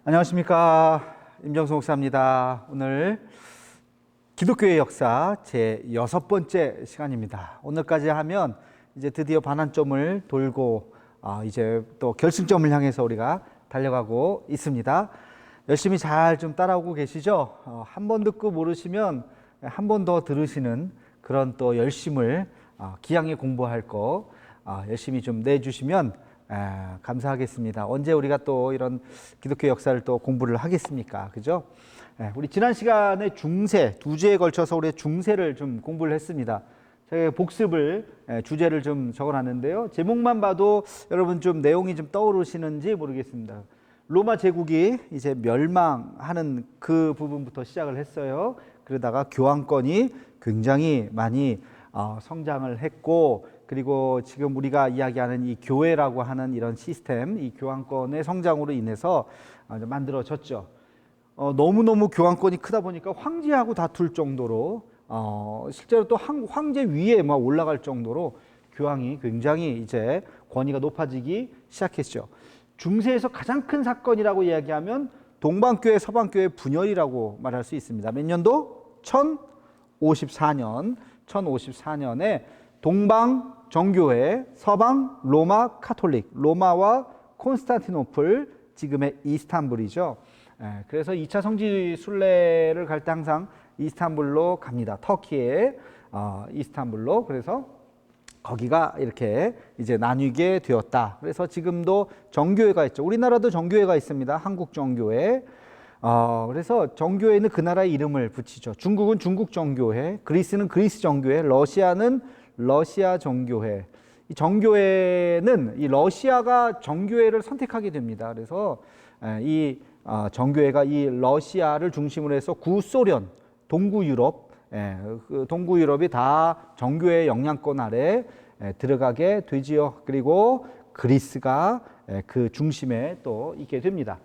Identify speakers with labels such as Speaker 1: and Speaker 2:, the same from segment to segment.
Speaker 1: 안녕하십니까. 임정수 목사입니다. 오늘 기독교의 역사 제 6번째 시간입니다. 오늘까지 하면 이제 드디어 반환점을 돌고 이제 또 결승점을 향해서 우리가 달려가고 있습니다. 열심히 잘 좀 따라오고 계시죠? 한 번 듣고 모르시면 한 번 더 들으시는 그런 또 열심을 기양에 공부할 거 열심히 좀 내주시면 감사하겠습니다. 언제 우리가 또 이런 기독교 역사를 또 공부를 하겠습니까? 그죠? 우리 지난 시간에 중세, 2주에 걸쳐서 우리 중세를 좀 공부를 했습니다. 제가 복습을, 주제를 좀 적어놨는데요. 제목만 봐도 여러분 좀 내용이 좀 떠오르시는지 모르겠습니다. 로마 제국이 이제 멸망하는 그 부분부터 시작을 했어요. 그러다가 교황권이 굉장히 많이 성장을 했고, 그리고 지금 우리가 이야기하는 이 교회라고 하는 이런 시스템, 이 교황권의 성장으로 인해서 만들어졌죠. 너무너무 교황권이 크다 보니까 황제하고 다툴 정도로 실제로 또 황제 위에 막 올라갈 정도로 교황이 굉장히 이제 권위가 높아지기 시작했죠. 중세에서 가장 큰 사건이라고 이야기하면 동방교회 서방교회 분열이라고 말할 수 있습니다. 몇 년도? 1054년에 동방 정교회, 서방 로마 카톨릭, 로마와 콘스탄티노플, 지금의 이스탄불이죠. 그래서 2차 성지 순례를 갈 때 항상 이스탄불로 갑니다. 터키의 이스탄불로. 그래서 거기가 이렇게 이제 나뉘게 되었다. 그래서 지금도 정교회가 있죠. 우리나라도 정교회가 있습니다. 한국 정교회. 그래서 정교회는 그 나라의 이름을 붙이죠. 중국은 중국 정교회, 그리스는 그리스 정교회, 러시아는 러시아 정교회. 이 정교회는 이 러시아가 정교회를 선택하게 됩니다. 그래서 이 정교회가 이 러시아를 중심으로 해서 구소련, 동구 유럽, 그 동구 유럽이 다 정교회의 영향권 아래 들어가게 되지요. 그리고 그리스가 그 중심에 또 있게 됩니다.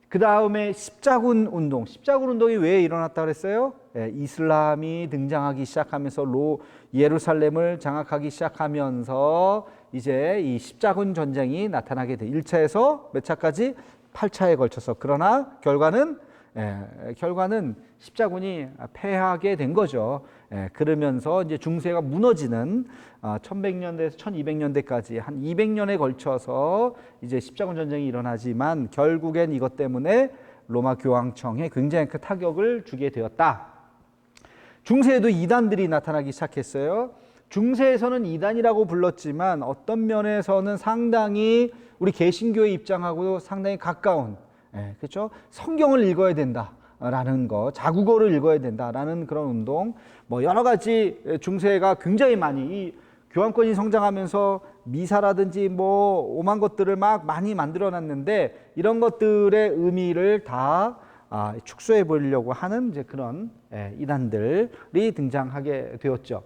Speaker 1: 그 다음에 십자군 운동이 왜 일어났다 그랬어요? 이슬람이 등장하기 시작하면서 예루살렘을 장악하기 시작하면서 이제 이 십자군 전쟁이 나타나게 돼. 1차에서 몇 차까지? 8차에 걸쳐서. 그러나 결과는 십자군이 패하게 된 거죠. 그러면서 이제 중세가 무너지는 1100년대에서 1200년대까지 한 200년에 걸쳐서 이제 십자군 전쟁이 일어나지만 결국엔 이것 때문에 로마 교황청에 굉장히 큰 타격을 주게 되었다. 중세에도 이단들이 나타나기 시작했어요. 중세에서는 이단이라고 불렀지만 어떤 면에서는 상당히 우리 개신교의 입장하고 상당히 가까운, 그렇죠? 성경을 읽어야 된다라는 거, 자국어를 읽어야 된다라는 그런 운동, 뭐 여러 가지 중세가 굉장히 많이 이 교황권이 성장하면서 미사라든지 뭐 오만 것들을 막 많이 만들어놨는데 이런 것들의 의미를 다 축소해 보려고 하는 이제 그런 이단들이 등장하게 되었죠.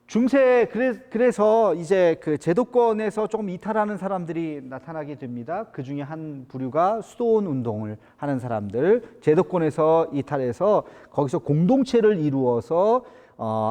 Speaker 1: 중세 그래서 이제 그 제도권에서 조금 이탈하는 사람들이 나타나게 됩니다. 그 중에 한 부류가 수도원 운동을 하는 사람들, 제도권에서 이탈해서 거기서 공동체를 이루어서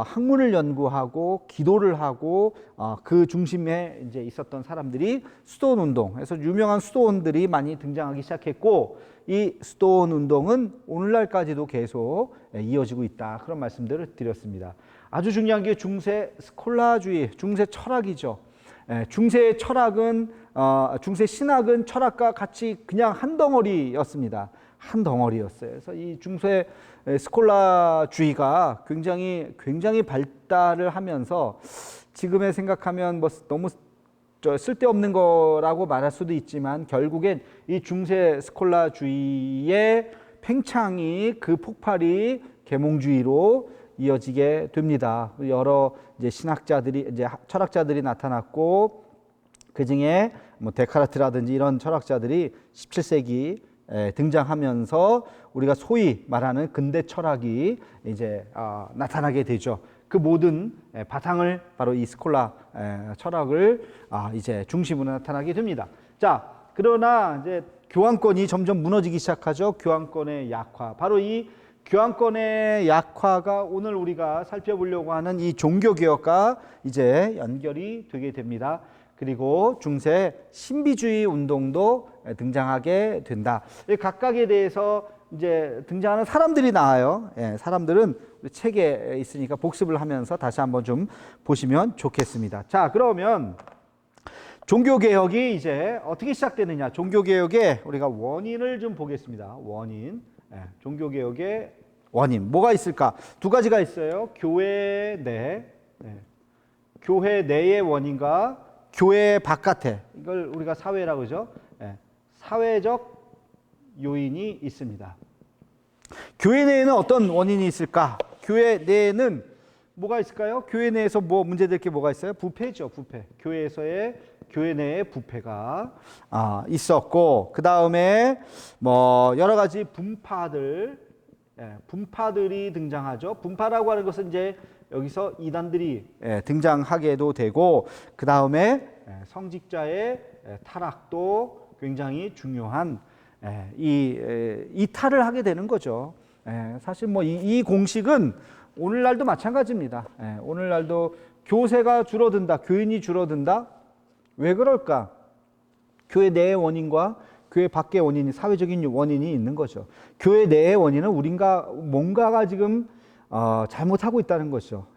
Speaker 1: 학문을 연구하고 기도를 하고 그 중심에 이제 있었던 사람들이 수도원 운동. 그래서 유명한 수도원들이 많이 등장하기 시작했고 이 수도원 운동은 오늘날까지도 계속 이어지고 있다. 그런 말씀들을 드렸습니다. 아주 중요한 게 중세 스콜라주의, 중세 철학이죠. 중세 철학은 중세 신학은 철학과 같이 그냥 한 덩어리였습니다. 한 덩어리였어요. 그래서 이 중세 스콜라주의가 굉장히 발달을 하면서 지금에 생각하면 뭐 너무 쓸데없는 거라고 말할 수도 있지만 결국엔 이 중세 스콜라주의의 팽창이 그 폭발이 계몽주의로 이어지게 됩니다. 여러 이제 신학자들이 이제 철학자들이 나타났고 그 중에 뭐 데카르트라든지 이런 철학자들이 17세기 등장하면서 우리가 소위 말하는 근대 철학이 이제 나타나게 되죠. 그 모든 바탕을 바로 이 스콜라 철학을 이제 중심으로 나타나게 됩니다. 자, 그러나 이제 교황권이 점점 무너지기 시작하죠. 교황권의 약화. 바로 이 교황권의 약화가 오늘 우리가 살펴보려고 하는 이 종교개혁과 이제 연결이 되게 됩니다. 그리고 중세 신비주의 운동도 등장하게 된다. 각각에 대해서 이제 등장하는 사람들이 나와요. 사람들은 우리 책에 있으니까 복습을 하면서 다시 한번 좀 보시면 좋겠습니다. 자, 그러면 종교개혁이 이제 어떻게 시작되느냐. 종교개혁의 우리가 원인을 좀 보겠습니다. 원인. 종교개혁의 원인. 뭐가 있을까? 두 가지가 있어요. 교회 내, 교회 내의 원인과 교회 바깥에. 이걸 우리가 사회라고 그러죠. 사회적 요인이 있습니다. 교회 내에는 어떤 원인이 있을까? 교회 내에는 뭐가 있을까요? 교회 내에서 뭐 문제될 게 뭐가 있어요? 부패죠, 부패. 교회 내에 부패가 있었고, 그 다음에 뭐 여러 가지 분파들이 등장하죠. 분파라고 하는 것은 이제 여기서 이단들이 등장하게도 되고, 그 다음에 성직자의 타락도 굉장히 중요한 이탈을 하게 되는 거죠. 사실 뭐 이 공식은 오늘날도 마찬가지입니다. 오늘날도 교세가 줄어든다, 교인이 줄어든다. 왜 그럴까? 교회 내의 원인과 교회 밖의 원인이, 사회적인 원인이 있는 거죠. 교회 내의 원인은 뭔가가 지금 잘못하고 있다는 것이죠.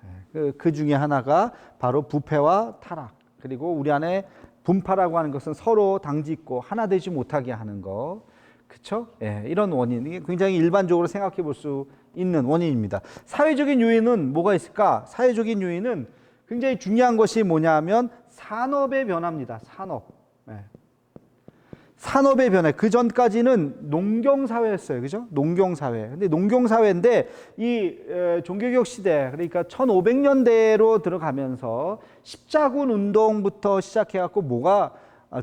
Speaker 1: 그 중에 하나가 바로 부패와 타락, 그리고 우리 안에 분파라고 하는 것은 서로 당짓고 하나 되지 못하게 하는 거, 그렇죠? 이런 원인, 이게 굉장히 일반적으로 생각해 볼 수 있는 원인입니다. 사회적인 요인은 뭐가 있을까? 사회적인 요인은 굉장히 중요한 것이 뭐냐면 산업의 변화입니다. 산업의 변화. 그 전까지는 농경사회였어요. 그죠? 농경사회. 근데 농경사회인데 이 종교개혁 시대, 그러니까 1500년대로 들어가면서 십자군 운동부터 시작해갖고 뭐가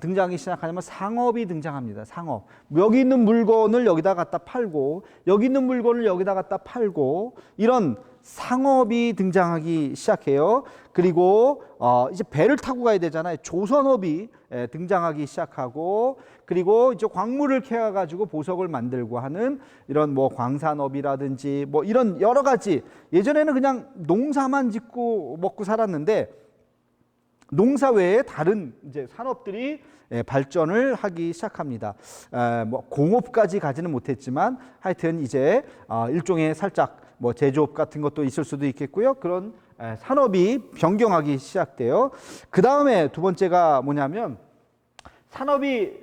Speaker 1: 등장하기 시작하냐면 상업이 등장합니다. 상업. 여기 있는 물건을 여기다 갖다 팔고, 여기 있는 물건을 여기다 갖다 팔고, 이런 상업이 등장하기 시작해요. 그리고 이제 배를 타고 가야 되잖아요. 조선업이 등장하기 시작하고, 그리고 이제 광물을 캐와 가지고 보석을 만들고 하는 이런 뭐 광산업이라든지 뭐 이런 여러 가지, 예전에는 그냥 농사만 짓고 먹고 살았는데 농사 외에 다른 이제 산업들이 발전을 하기 시작합니다. 뭐 공업까지 가지는 못했지만 하여튼 이제 일종의 살짝 뭐 제조업 같은 것도 있을 수도 있겠고요. 그런 산업이 변경하기 시작돼요. 그 다음에 두 번째가 뭐냐면 산업이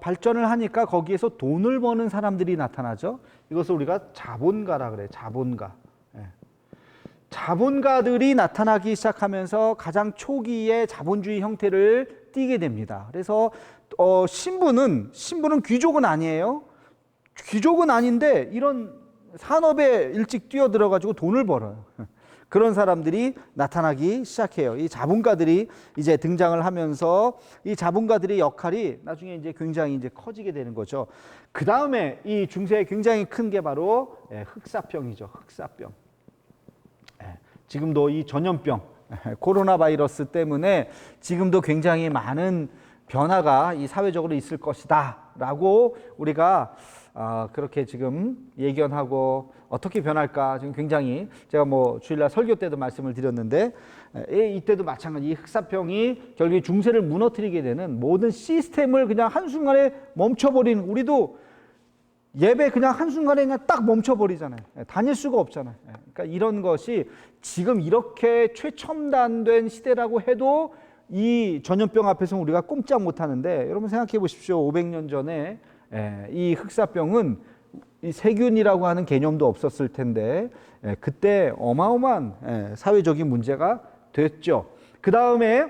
Speaker 1: 발전을 하니까 거기에서 돈을 버는 사람들이 나타나죠. 이것을 우리가 자본가라 그래요. 자본가. 자본가들이 나타나기 시작하면서 가장 초기의 자본주의 형태를 띠게 됩니다. 그래서 신부는 귀족은 아니에요. 귀족은 아닌데 이런 산업에 일찍 뛰어들어 가지고 돈을 벌어요. 그런 사람들이 나타나기 시작해요. 이 자본가들이 이제 등장을 하면서 이 자본가들의 역할이 나중에 이제 굉장히 이제 커지게 되는 거죠. 그 다음에 이 중세에 굉장히 큰 게 바로 흑사병이죠. 흑사병. 지금도 이 전염병, 코로나 바이러스 때문에 지금도 굉장히 많은 변화가 이 사회적으로 있을 것이다 라고 우리가 그렇게 지금 예견하고 어떻게 변할까 지금 굉장히, 제가 뭐 주일날 설교 때도 말씀을 드렸는데 이때도 마찬가지, 이 흑사병이 결국에 중세를 무너뜨리게 되는 모든 시스템을 그냥 한순간에 멈춰버리는, 우리도 예배 그냥 한순간에 그냥 딱 멈춰버리잖아요. 다닐 수가 없잖아요. 그러니까 이런 것이 지금 이렇게 최첨단된 시대라고 해도 이 전염병 앞에서 우리가 꼼짝 못하는데, 여러분 생각해 보십시오. 500년 전에 이 흑사병은 이 세균이라고 하는 개념도 없었을 텐데 그때 어마어마한 사회적인 문제가 됐죠. 그 다음에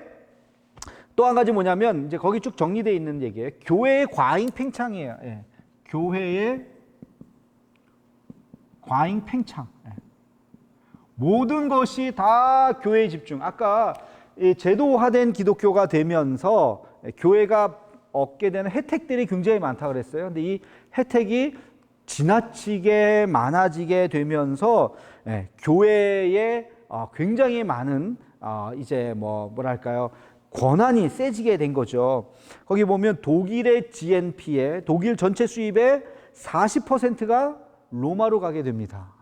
Speaker 1: 또 한 가지 뭐냐면 이제 거기 쭉 정리되어 있는 얘기예요. 교회의 과잉 팽창이에요. 교회의 과잉 팽창. 모든 것이 다 교회에 집중. 아까 제도화된 기독교가 되면서 교회가 얻게 되는 혜택들이 굉장히 많다고 그랬어요. 근데 이 혜택이 지나치게 많아지게 되면서 교회에 굉장히 많은 이제 뭐랄까요, 권한이 세지게 된 거죠. 거기 보면 독일의 GNP의 독일 전체 수입의 40%가 로마로 가게 됩니다.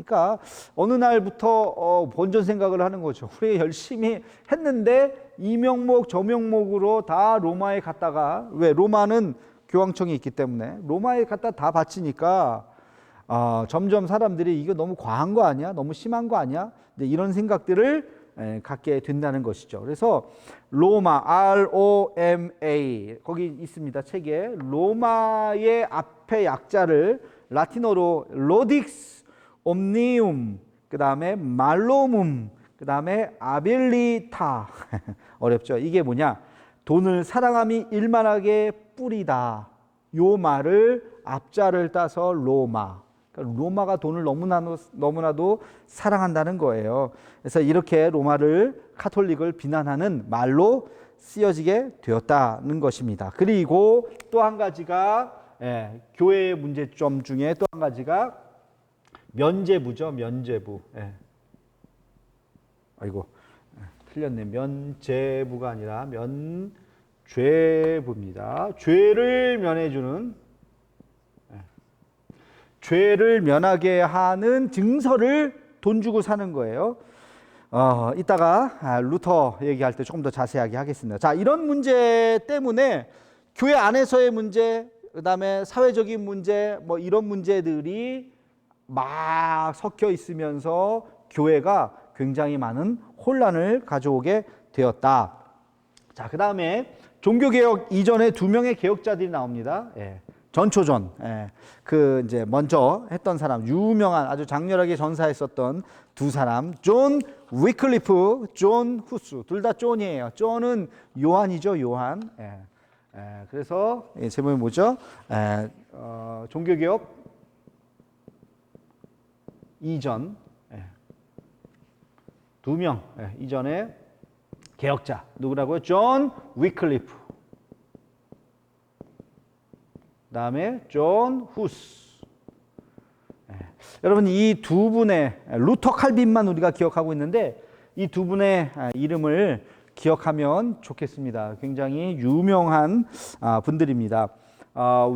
Speaker 1: 그러니까 어느 날부터 본전 생각을 하는 거죠. 우리 열심히 했는데 이 명목 저 명목으로 다 로마에 갔다가, 왜? 로마는 교황청이 있기 때문에 로마에 갖다 다 바치니까 점점 사람들이 이거 너무 과한 거 아니야? 너무 심한 거 아니야? 이런 생각들을 갖게 된다는 것이죠. 그래서 로마, ROMA, 거기 있습니다. 책에. 로마의 앞에 약자를 라틴어로 로딕스 옴니움, 그 다음에 말로문, 그 다음에 아빌리타. 어렵죠. 이게 뭐냐? 돈을 사랑함이 일만하게 뿌리다. 요 말을 앞자를 따서 로마. 그러니까 로마가 돈을 너무나도 사랑한다는 거예요. 그래서 이렇게 로마를, 카톨릭을 비난하는 말로 쓰여지게 되었다는 것입니다. 그리고 또 한 가지가 교회의 문제점 중에 또 한 가지가 면죄부죠. 면죄부. 아이고 틀렸네. 면죄부가 아니라 면죄부입니다. 죄를 면해주는, 죄를 면하게 하는 증서를 돈 주고 사는 거예요. 이따가 루터 얘기할 때 조금 더 자세하게 하겠습니다. 자, 이런 문제 때문에 교회 안에서의 문제, 그 다음에 사회적인 문제, 뭐 이런 문제들이 막 섞여 있으면서 교회가 굉장히 많은 혼란을 가져오게 되었다. 자, 그 다음에 종교개혁 이전에 두 명의 개혁자들이 나옵니다. 전초전, 그 이제 먼저 했던 사람, 유명한 아주 장렬하게 전사했었던 두 사람, 존 위클리프, 존 후스, 둘 다 존이에요. 존은 요한이죠, 요한. 그래서 제목이 뭐죠? 종교개혁 이전, 두 명 이전에 개혁자 누구라고요? 존 위클리프. 다음에 존 후스. 여러분, 이 두 분의, 루터 칼빈만 우리가 기억하고 있는데 이 두 분의 이름을 기억하면 좋겠습니다. 굉장히 유명한 분들입니다.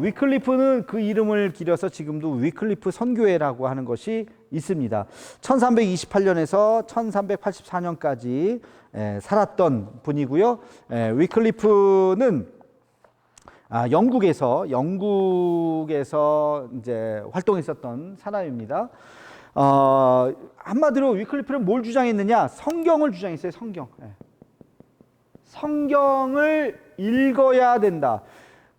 Speaker 1: 위클리프는 그 이름을 기려서 지금도 위클리프 선교회라고 하는 것이 있습니다. 1328년에서 1384년까지 살았던 분이고요. 위클리프는 영국에서 이제 활동했었던 사람입니다. 한마디로 위클리프는 뭘 주장했느냐? 성경을 주장했어요. 성경을 읽어야 된다.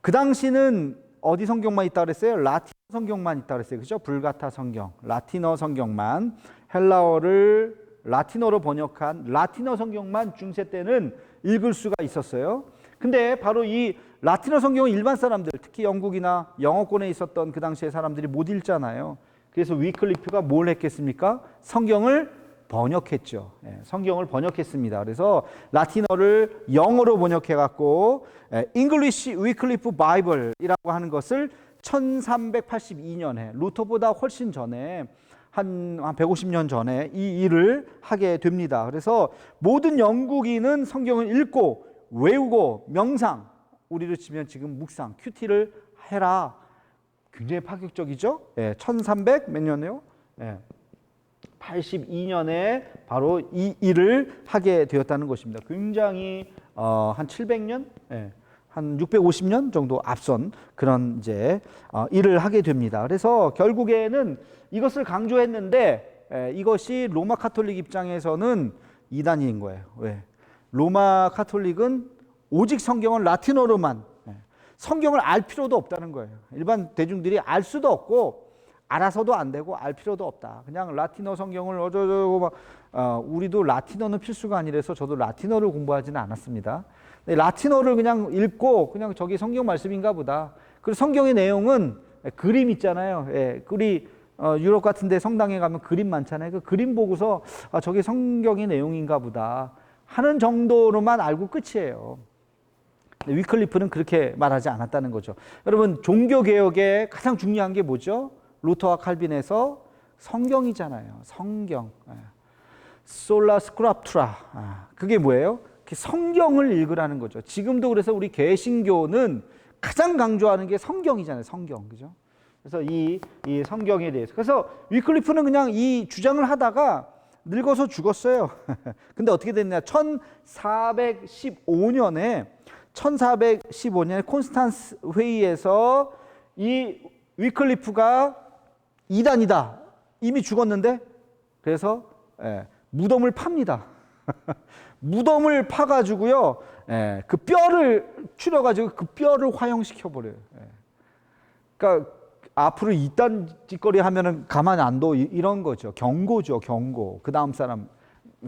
Speaker 1: 그 당시는 어디 성경만 있다 그랬어요? 라틴어 성경만 있다 그랬어요. 그죠? 불가타 성경, 라틴어 성경만, 헬라어를 라틴어로 번역한 라틴어 성경만 중세 때는 읽을 수가 있었어요. 근데 바로 이 라틴어 성경은 일반 사람들, 특히 영국이나 영어권에 있었던 그 당시의 사람들이 못 읽잖아요. 그래서 위클리프가 뭘 했겠습니까? 성경을 번역했죠. 성경을 번역했습니다. 그래서 라틴어를 영어로 번역해갖고 English Wycliffe Bible이라고 하는 것을 1382년에, 루터보다 훨씬 전에, 한 150년 전에 이 일을 하게 됩니다. 그래서 모든 영국인은 성경을 읽고 외우고 명상, 우리로 치면 지금 묵상, 큐티를 해라. 굉장히 파격적이죠? 1300 몇 년에요? 82년에 바로 이 일을 하게 되었다는 것입니다. 굉장히 한 700년, 한 650년 정도 앞선 그런 이제 일을 하게 됩니다. 그래서 결국에는 이것을 강조했는데 이것이 로마 카톨릭 입장에서는 이단인 거예요. 왜? 로마 카톨릭은 오직 성경을 라틴어로만, 성경을 알 필요도 없다는 거예요. 일반 대중들이 알 수도 없고 알아서도 안 되고 알 필요도 없다. 그냥 라틴어 성경을 어쩌고 우리도 라틴어는 필수가 아니라서 저도 라틴어를 공부하지는 않았습니다. 라틴어를 그냥 읽고 그냥 저기 성경 말씀인가 보다. 그리고 성경의 내용은 그림 있잖아요. 우리 유럽 같은 데 성당에 가면 그림 많잖아요. 그 그림 보고서 저게 성경의 내용인가 보다 하는 정도로만 알고 끝이에요. 위클리프는 그렇게 말하지 않았다는 거죠. 여러분, 종교개혁의 가장 중요한 게 뭐죠? 루터와 칼빈에서 성경이잖아요. 성경. 솔라 스크립투라. 그게 뭐예요? 성경을 읽으라는 거죠. 지금도 그래서 우리 개신교는 가장 강조하는 게 성경이잖아요. 성경. 그죠? 그래서 이 성경에 대해서. 그래서 위클리프는 그냥 이 주장을 하다가 늙어서 죽었어요. 근데 어떻게 됐냐? 1415년에 콘스탄스 회의에서 이 위클리프가 이단이다. 이미 죽었는데 그래서 무덤을 팝니다. 무덤을 파가지고요. 그 뼈를 추려가지고 그 뼈를 화형시켜 버려요. 그러니까 앞으로 이딴 짓거리 하면은 가만 안 둬 이런 거죠. 경고죠, 경고. 그 다음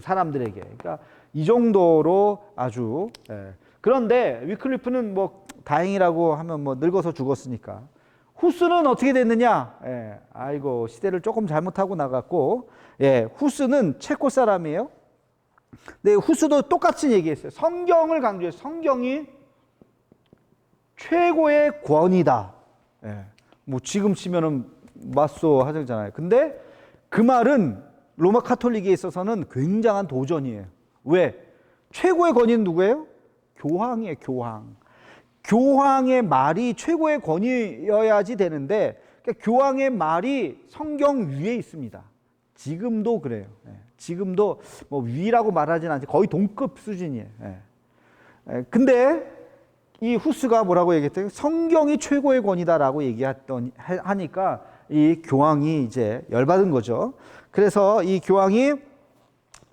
Speaker 1: 사람들에게. 그러니까 이 정도로 아주. 그런데 위클리프는 뭐 다행이라고 하면 뭐 늙어서 죽었으니까. 후스는 어떻게 됐느냐? 아이고 시대를 조금 잘못하고 나갔고, 후스는 체코 사람이에요. 네, 후스도 똑같이 얘기했어요. 성경을 강조해서 성경이 최고의 권위다. 뭐 지금 치면은 맞소 하잖아요. 근데 그 말은 로마 카톨릭에 있어서는 굉장한 도전이에요. 왜? 최고의 권위는 누구예요? 교황이에요, 교황. 교황의 말이 최고의 권위여야지 되는데, 그러니까 교황의 말이 성경 위에 있습니다. 지금도 그래요. 지금도 뭐 위라고 말하진 않지, 거의 동급 수준이에요. 근데 이 후스가 뭐라고 얘기했대요? 성경이 최고의 권위다라고 하니까 이 교황이 이제 열받은 거죠. 그래서 이 교황이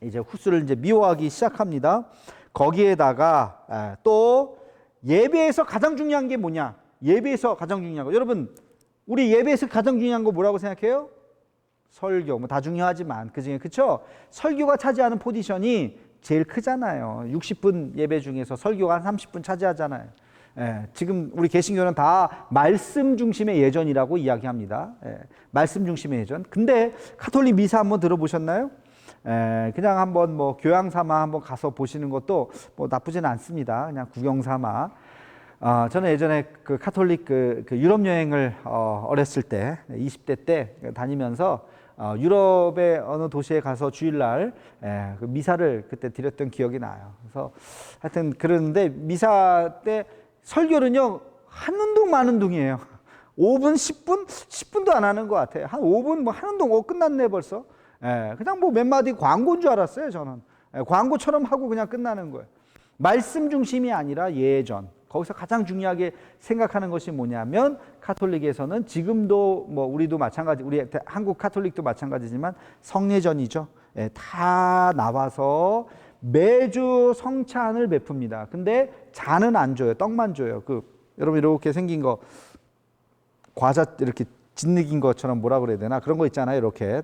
Speaker 1: 이제 후스를 이제 미워하기 시작합니다. 거기에다가 또 예배에서 가장 중요한 게 뭐냐? 예배에서 가장 중요한 거. 여러분, 우리 예배에서 가장 중요한 거 뭐라고 생각해요? 설교. 뭐 다 중요하지만 그중에 그렇죠? 설교가 차지하는 포지션이 제일 크잖아요. 60분 예배 중에서 설교가 한 30분 차지하잖아요. 지금 우리 개신교는 다 말씀 중심의 예전이라고 이야기합니다. 말씀 중심의 예전. 근데 카톨릭 미사 한번 들어보셨나요? 그냥 한번 뭐 교양 삼아 한번 가서 보시는 것도 뭐 나쁘지는 않습니다. 그냥 구경 삼아. 저는 예전에 그 카톨릭 그 유럽 여행을 어렸을 때 20대 때 다니면서 유럽의 어느 도시에 가서 주일날 그 미사를 그때 드렸던 기억이 나요. 그래서 하여튼 그러는데 미사 때 설교는요 한 운동 만 운동이에요. 5분, 10분? 10분도 안 하는 것 같아요. 한 5분 뭐 한 운동 끝났네 벌써. 그냥 뭐 몇 마디 광고인 줄 알았어요 저는. 광고처럼 하고 그냥 끝나는 거예요. 말씀 중심이 아니라 예전. 거기서 가장 중요하게 생각하는 것이 뭐냐면 카톨릭에서는 지금도 뭐 우리도 마찬가지, 우리 한국 카톨릭도 마찬가지지만 성례전이죠. 다 나와서 매주 성찬을 베풉니다. 근데 잔은 안 줘요. 떡만 줘요. 여러분 이렇게 생긴 거 과자 이렇게 짓느긴 것처럼 뭐라 그래야 되나 그런 거 있잖아요. 이렇게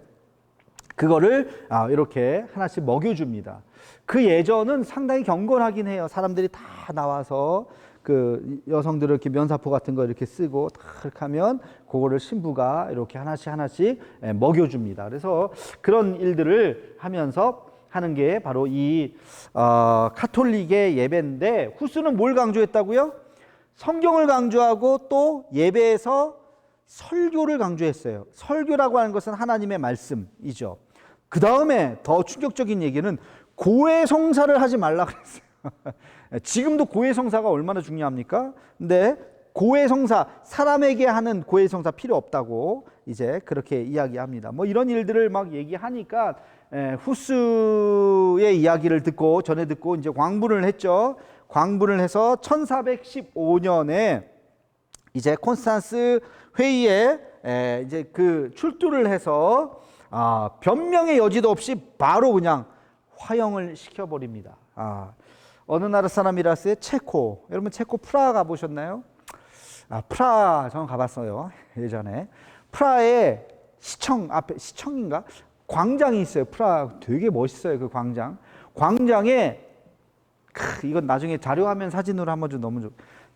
Speaker 1: 그거를 이렇게 하나씩 먹여줍니다. 그 예전은 상당히 경건하긴 해요. 사람들이 다 나와서 그 여성들을 이렇게 면사포 같은 거 이렇게 쓰고 다 이렇게 하면 그거를 신부가 이렇게 하나씩 먹여줍니다. 그래서 그런 일들을 하면서 하는 게 바로 이 카톨릭의 예배인데, 후스는 뭘 강조했다고요? 성경을 강조하고 또 예배에서 설교를 강조했어요. 설교라고 하는 것은 하나님의 말씀이죠. 그 다음에 더 충격적인 얘기는 고해성사를 하지 말라 그랬어요. 지금도 고해성사가 얼마나 중요합니까? 근데 고해성사, 사람에게 하는 고해성사 필요 없다고 이제 그렇게 이야기합니다. 뭐 이런 일들을 막 얘기하니까 후스의 이야기를 전해 듣고 이제 광분을 했죠. 광분을 해서 1415년에 이제 콘스탄스 회의에 이제 그 출두를 해서 변명의 여지도 없이 바로 그냥 화형을 시켜버립니다. 어느 나라 사람이라서요? 체코. 여러분 체코 프라하 가보셨나요? 프라하 저는 가봤어요. 예전에. 프라하에 시청 앞에, 시청인가? 광장이 있어요. 프라하 되게 멋있어요. 그 광장. 광장에 이건 나중에 자료화면 사진으로 한번 좀 너무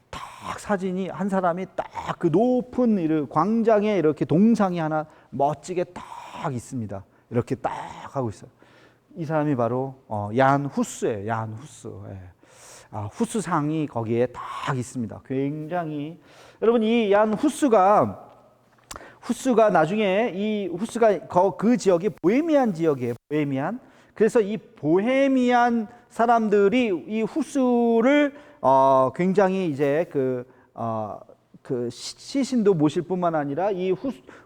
Speaker 1: 딱 사진이 한 사람이 딱 그 높은 광장에 이렇게 동상이 하나 멋지게 딱 있습니다. 이렇게 딱 하고 있어요. 이 사람이 바로 얀 후스예요. 얀 후스. 후스상이 거기에 딱 있습니다. 굉장히 여러분 이 얀 후스가 나중에 이 후스가 그 지역이 보헤미안 지역이에요. 보헤미안. 그래서 이 보헤미안 사람들이 이 후스를 굉장히 이제 그 시신도 모실 뿐만 아니라 이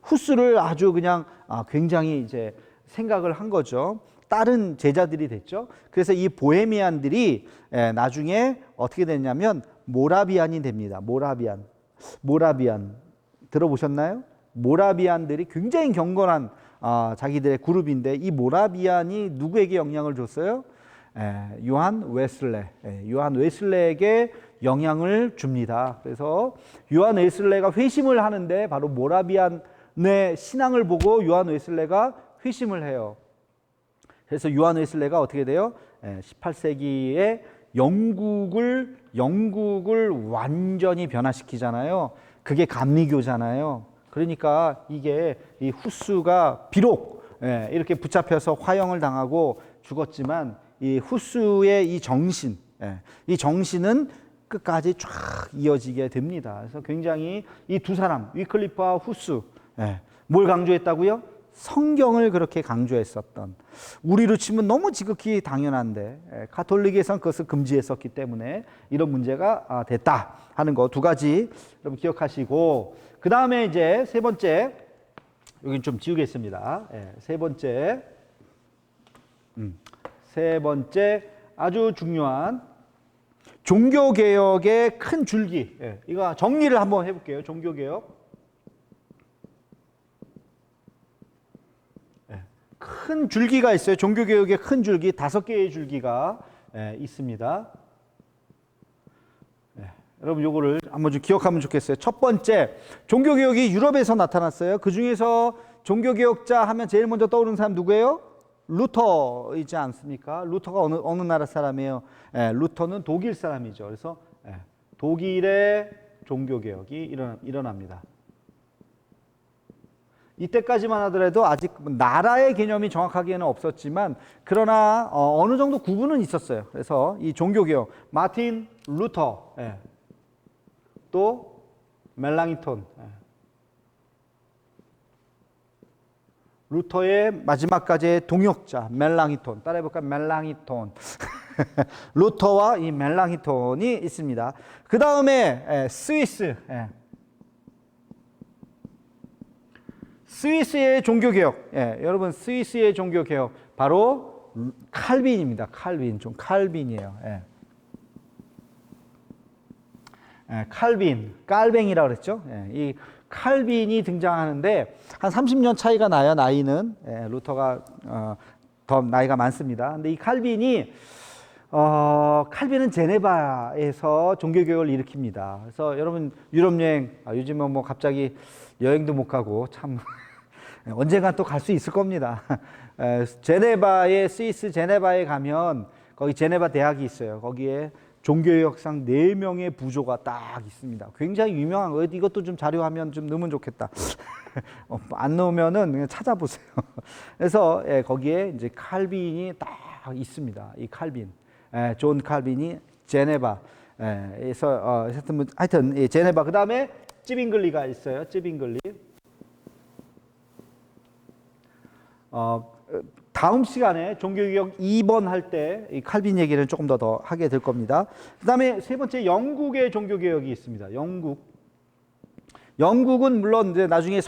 Speaker 1: 후스를 아주 그냥 굉장히 이제 생각을 한 거죠. 다른 제자들이 됐죠. 그래서 이 보헤미안들이 나중에 어떻게 됐냐면 모라비안이 됩니다. 모라비안 들어보셨나요? 모라비안들이 굉장히 경건한 자기들의 그룹인데 이 모라비안이 누구에게 영향을 줬어요? 요한 웨슬레에게 영향을 줍니다. 그래서 요한 웨슬레가 회심을 하는데 바로 모라비안의 신앙을 보고 요한 웨슬레가 회심을 해요. 그래서 요한 웨슬레가 어떻게 돼요? 18세기에 영국을 완전히 변화시키잖아요. 그게 감리교잖아요. 그러니까 이게 이 후스가 비록 이렇게 붙잡혀서 화형을 당하고 죽었지만 이 후스의 이 정신은 끝까지 쫙 이어지게 됩니다. 그래서 굉장히 이 두 사람 위클리프와 후스 뭘 강조했다고요? 성경을 그렇게 강조했었던, 우리로 치면 너무 지극히 당연한데 가톨릭에서는 그것을 금지했었기 때문에 이런 문제가 됐다 하는 거 두 가지 여러분 기억하시고, 그 다음에 이제 세 번째, 여긴 좀 지우겠습니다. 세 번째 아주 중요한 종교개혁의 큰 줄기, 이거 정리를 한번 해볼게요. 종교개혁 큰 줄기가 있어요. 종교개혁의 큰 줄기 5개의 줄기가 있습니다. 여러분 요거를 한번 좀 기억하면 좋겠어요. 첫 번째, 종교개혁이 유럽에서 나타났어요. 그 중에서 종교개혁자 하면 제일 먼저 떠오르는 사람 누구예요? 루터이지 않습니까? 루터가 어느 나라 사람이에요? 루터는 독일 사람이죠. 그래서 독일의 종교개혁이 일어납니다. 이때까지만 하더라도 아직 나라의 개념이 정확하게는 없었지만 그러나 어느 정도 구분은 있었어요. 그래서 이 종교개혁, 마틴 루터, 또 멜랑이톤, 루터의 마지막까지의 동역자 멜랑이톤, 따라해볼까요? 멜랑이톤. 루터와 이 멜랑이톤이 있습니다. 그 다음에 스위스의 종교개혁, 여러분 스위스의 종교개혁 바로 칼빈입니다. 칼빈이에요. 깔뱅이라고 그랬죠. 이 칼빈이 등장하는데 한 30년 차이가 나요. 나이는 루터가 더 나이가 많습니다. 근데 이 칼빈은 제네바에서 종교개혁을 일으킵니다. 그래서 여러분 유럽 여행, 요즘은 뭐 갑자기 여행도 못 가고 참 언젠간 또 갈 수 있을 겁니다. 스위스 제네바에 가면 거기 제네바 대학이 있어요. 거기에 종교개혁상 4명의 부조가 딱 있습니다. 굉장히 유명한 거예요. 이것도 좀 자료화면 좀 넣으면 좋겠다. 안 넣으면은 그냥 찾아보세요. 그래서 거기에 이제 칼빈이 딱 있습니다. 이 칼빈, 존 칼빈이 제네바에서 하여튼 제네바. 그 다음에 찌빙글리가 있어요. 찌빙글리. 다음 시간에 종교개혁 2번 할 때 이 칼빈 얘기를 조금 더 하게 될 겁니다. 그 다음에 세 번째, 영국의 종교개혁이 있습니다. 영국은 물론 이제 나중에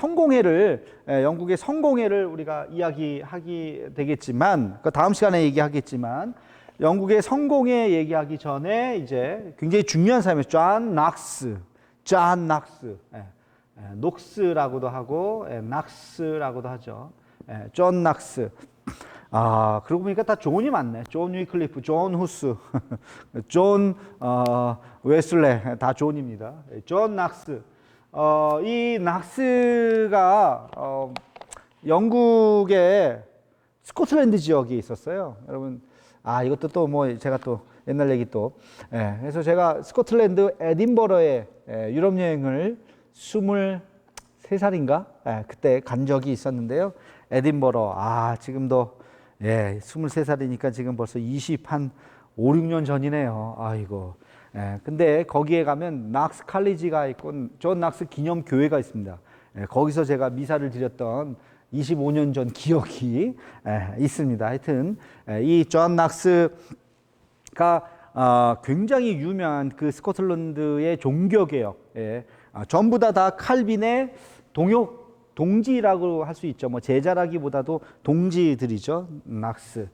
Speaker 1: 영국의 성공회를 우리가 이야기하게 되겠지만, 그 다음 시간에 얘기하겠지만, 영국의 성공회 얘기하기 전에 이제 굉장히 중요한 사람이에요. 존 낙스. 녹스라고도 하고, 낙스라고도 하죠. 존 낙스. 그러고 보니까 다 존이 많네. 존 위클리프, 존 후스, 존 웨슬레, 다 존입니다. 존 낙스. 이 낙스가 영국의 스코틀랜드 지역에 있었어요. 여러분, 이것도 또 뭐 제가 또 옛날 얘기 또. 그래서 제가 스코틀랜드 에딘버러에 유럽 여행을 23살인가? 그때 간 적이 있었는데요. 에딘버러, 지금도 23살이니까 지금 벌써 5, 6년 전이네요. 아이고. 근데 거기에 가면 낙스 칼리지가 있고 존 낙스 기념 교회가 있습니다. 거기서 제가 미사를 드렸던 25년 전 기억이 있습니다. 하여튼 이 존 낙스가 굉장히 유명한 그 스코틀랜드의 종교개혁 전부 다 칼빈의 동지라고 할 수 있죠. 뭐 제자라기보다도 동지들이죠. 낙스,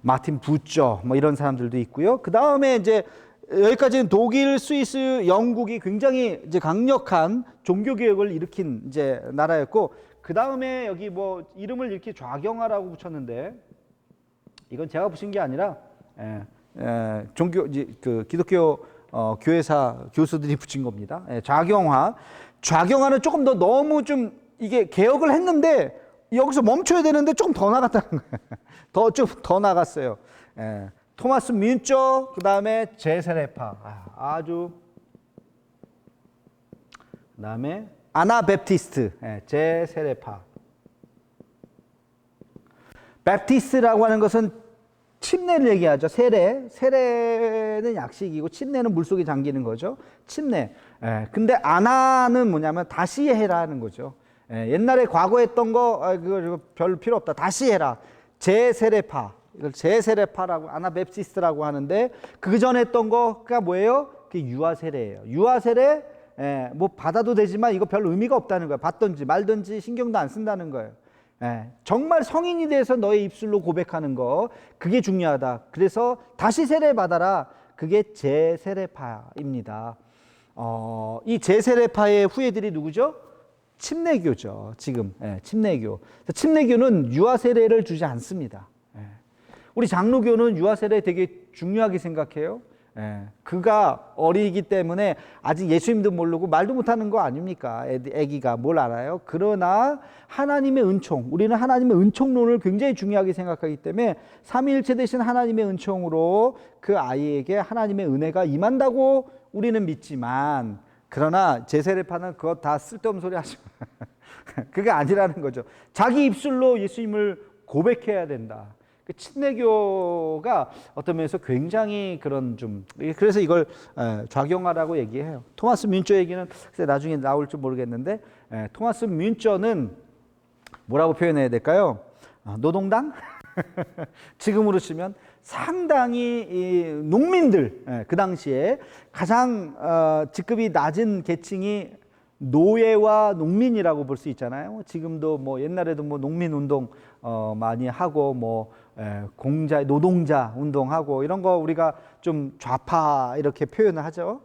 Speaker 1: 마틴 부처 뭐 이런 사람들도 있고요. 그 다음에 이제 여기까지는 독일, 스위스, 영국이 굉장히 이제 강력한 종교 개혁을 일으킨 이제 나라였고, 그 다음에 여기 뭐 이름을 이렇게 좌경화라고 붙였는데 이건 제가 붙인 게 아니라 종교 그 기독교 교회사 교수들이 붙인 겁니다. 좌경화는 조금 더 너무 좀 이게 개혁을 했는데 여기서 멈춰야 되는데 조금 더 나갔다는 거예요. 좀 더 나갔어요. 토마스 뮌처, 그 다음에 제세례파, 아주 그 다음에 아나베프티스트, 제세례파. 베프티스트라고 하는 것은 침례를 얘기하죠. 세례는 약식이고 침례는 물속에 잠기는 거죠. 침례. 근데 아나는 뭐냐면 다시 해라는 거죠. 옛날에 과거 했던 거 그거 별 필요 없다. 다시 해라. 제세례파. 이걸 제세례파라고 아나베프티스트라고 하는데 그 전에 했던 거가 뭐예요? 그게 유아세례예요. 유아세례 뭐 받아도 되지만 이거 별 의미가 없다는 거예요. 받든지 말든지 신경도 안 쓴다는 거예요. 정말 성인이 돼서 너의 입술로 고백하는 거, 그게 중요하다. 그래서 다시 세례 받아라. 그게 제세례파입니다. 이 제세례파의 후예들이 누구죠? 침례교죠. 지금 침례교. 침례교는 유아 세례를 주지 않습니다. 우리 장로교는 유아 세례 되게 중요하게 생각해요. 그가 어리기 때문에 아직 예수님도 모르고 말도 못하는 거 아닙니까? 애기가 뭘 알아요? 그러나 하나님의 은총, 우리는 하나님의 은총론을 굉장히 중요하게 생각하기 때문에 삼위일체 되신 하나님의 은총으로 그 아이에게 하나님의 은혜가 임한다고 우리는 믿지만, 그러나 제세례파는 그거 다 쓸데없는 소리 하지 마. 그게 아니라는 거죠. 자기 입술로 예수님을 고백해야 된다. 침례교가 어떤 면에서 굉장히 그런 좀, 그래서 이걸 좌경화라고 얘기해요. 토마스 뮌처 얘기는 나중에 나올지 모르겠는데, 토마스 뮌처는 뭐라고 표현해야 될까요? 노동당? 지금으로 치면 상당히 이 농민들, 그 당시에 가장 직급이 낮은 계층이 노예와 농민이라고 볼 수 있잖아요. 지금도 뭐 옛날에도 뭐 농민 운동 많이 하고 뭐 노동자 운동하고 이런 거 우리가 좀 좌파 이렇게 표현을 하죠.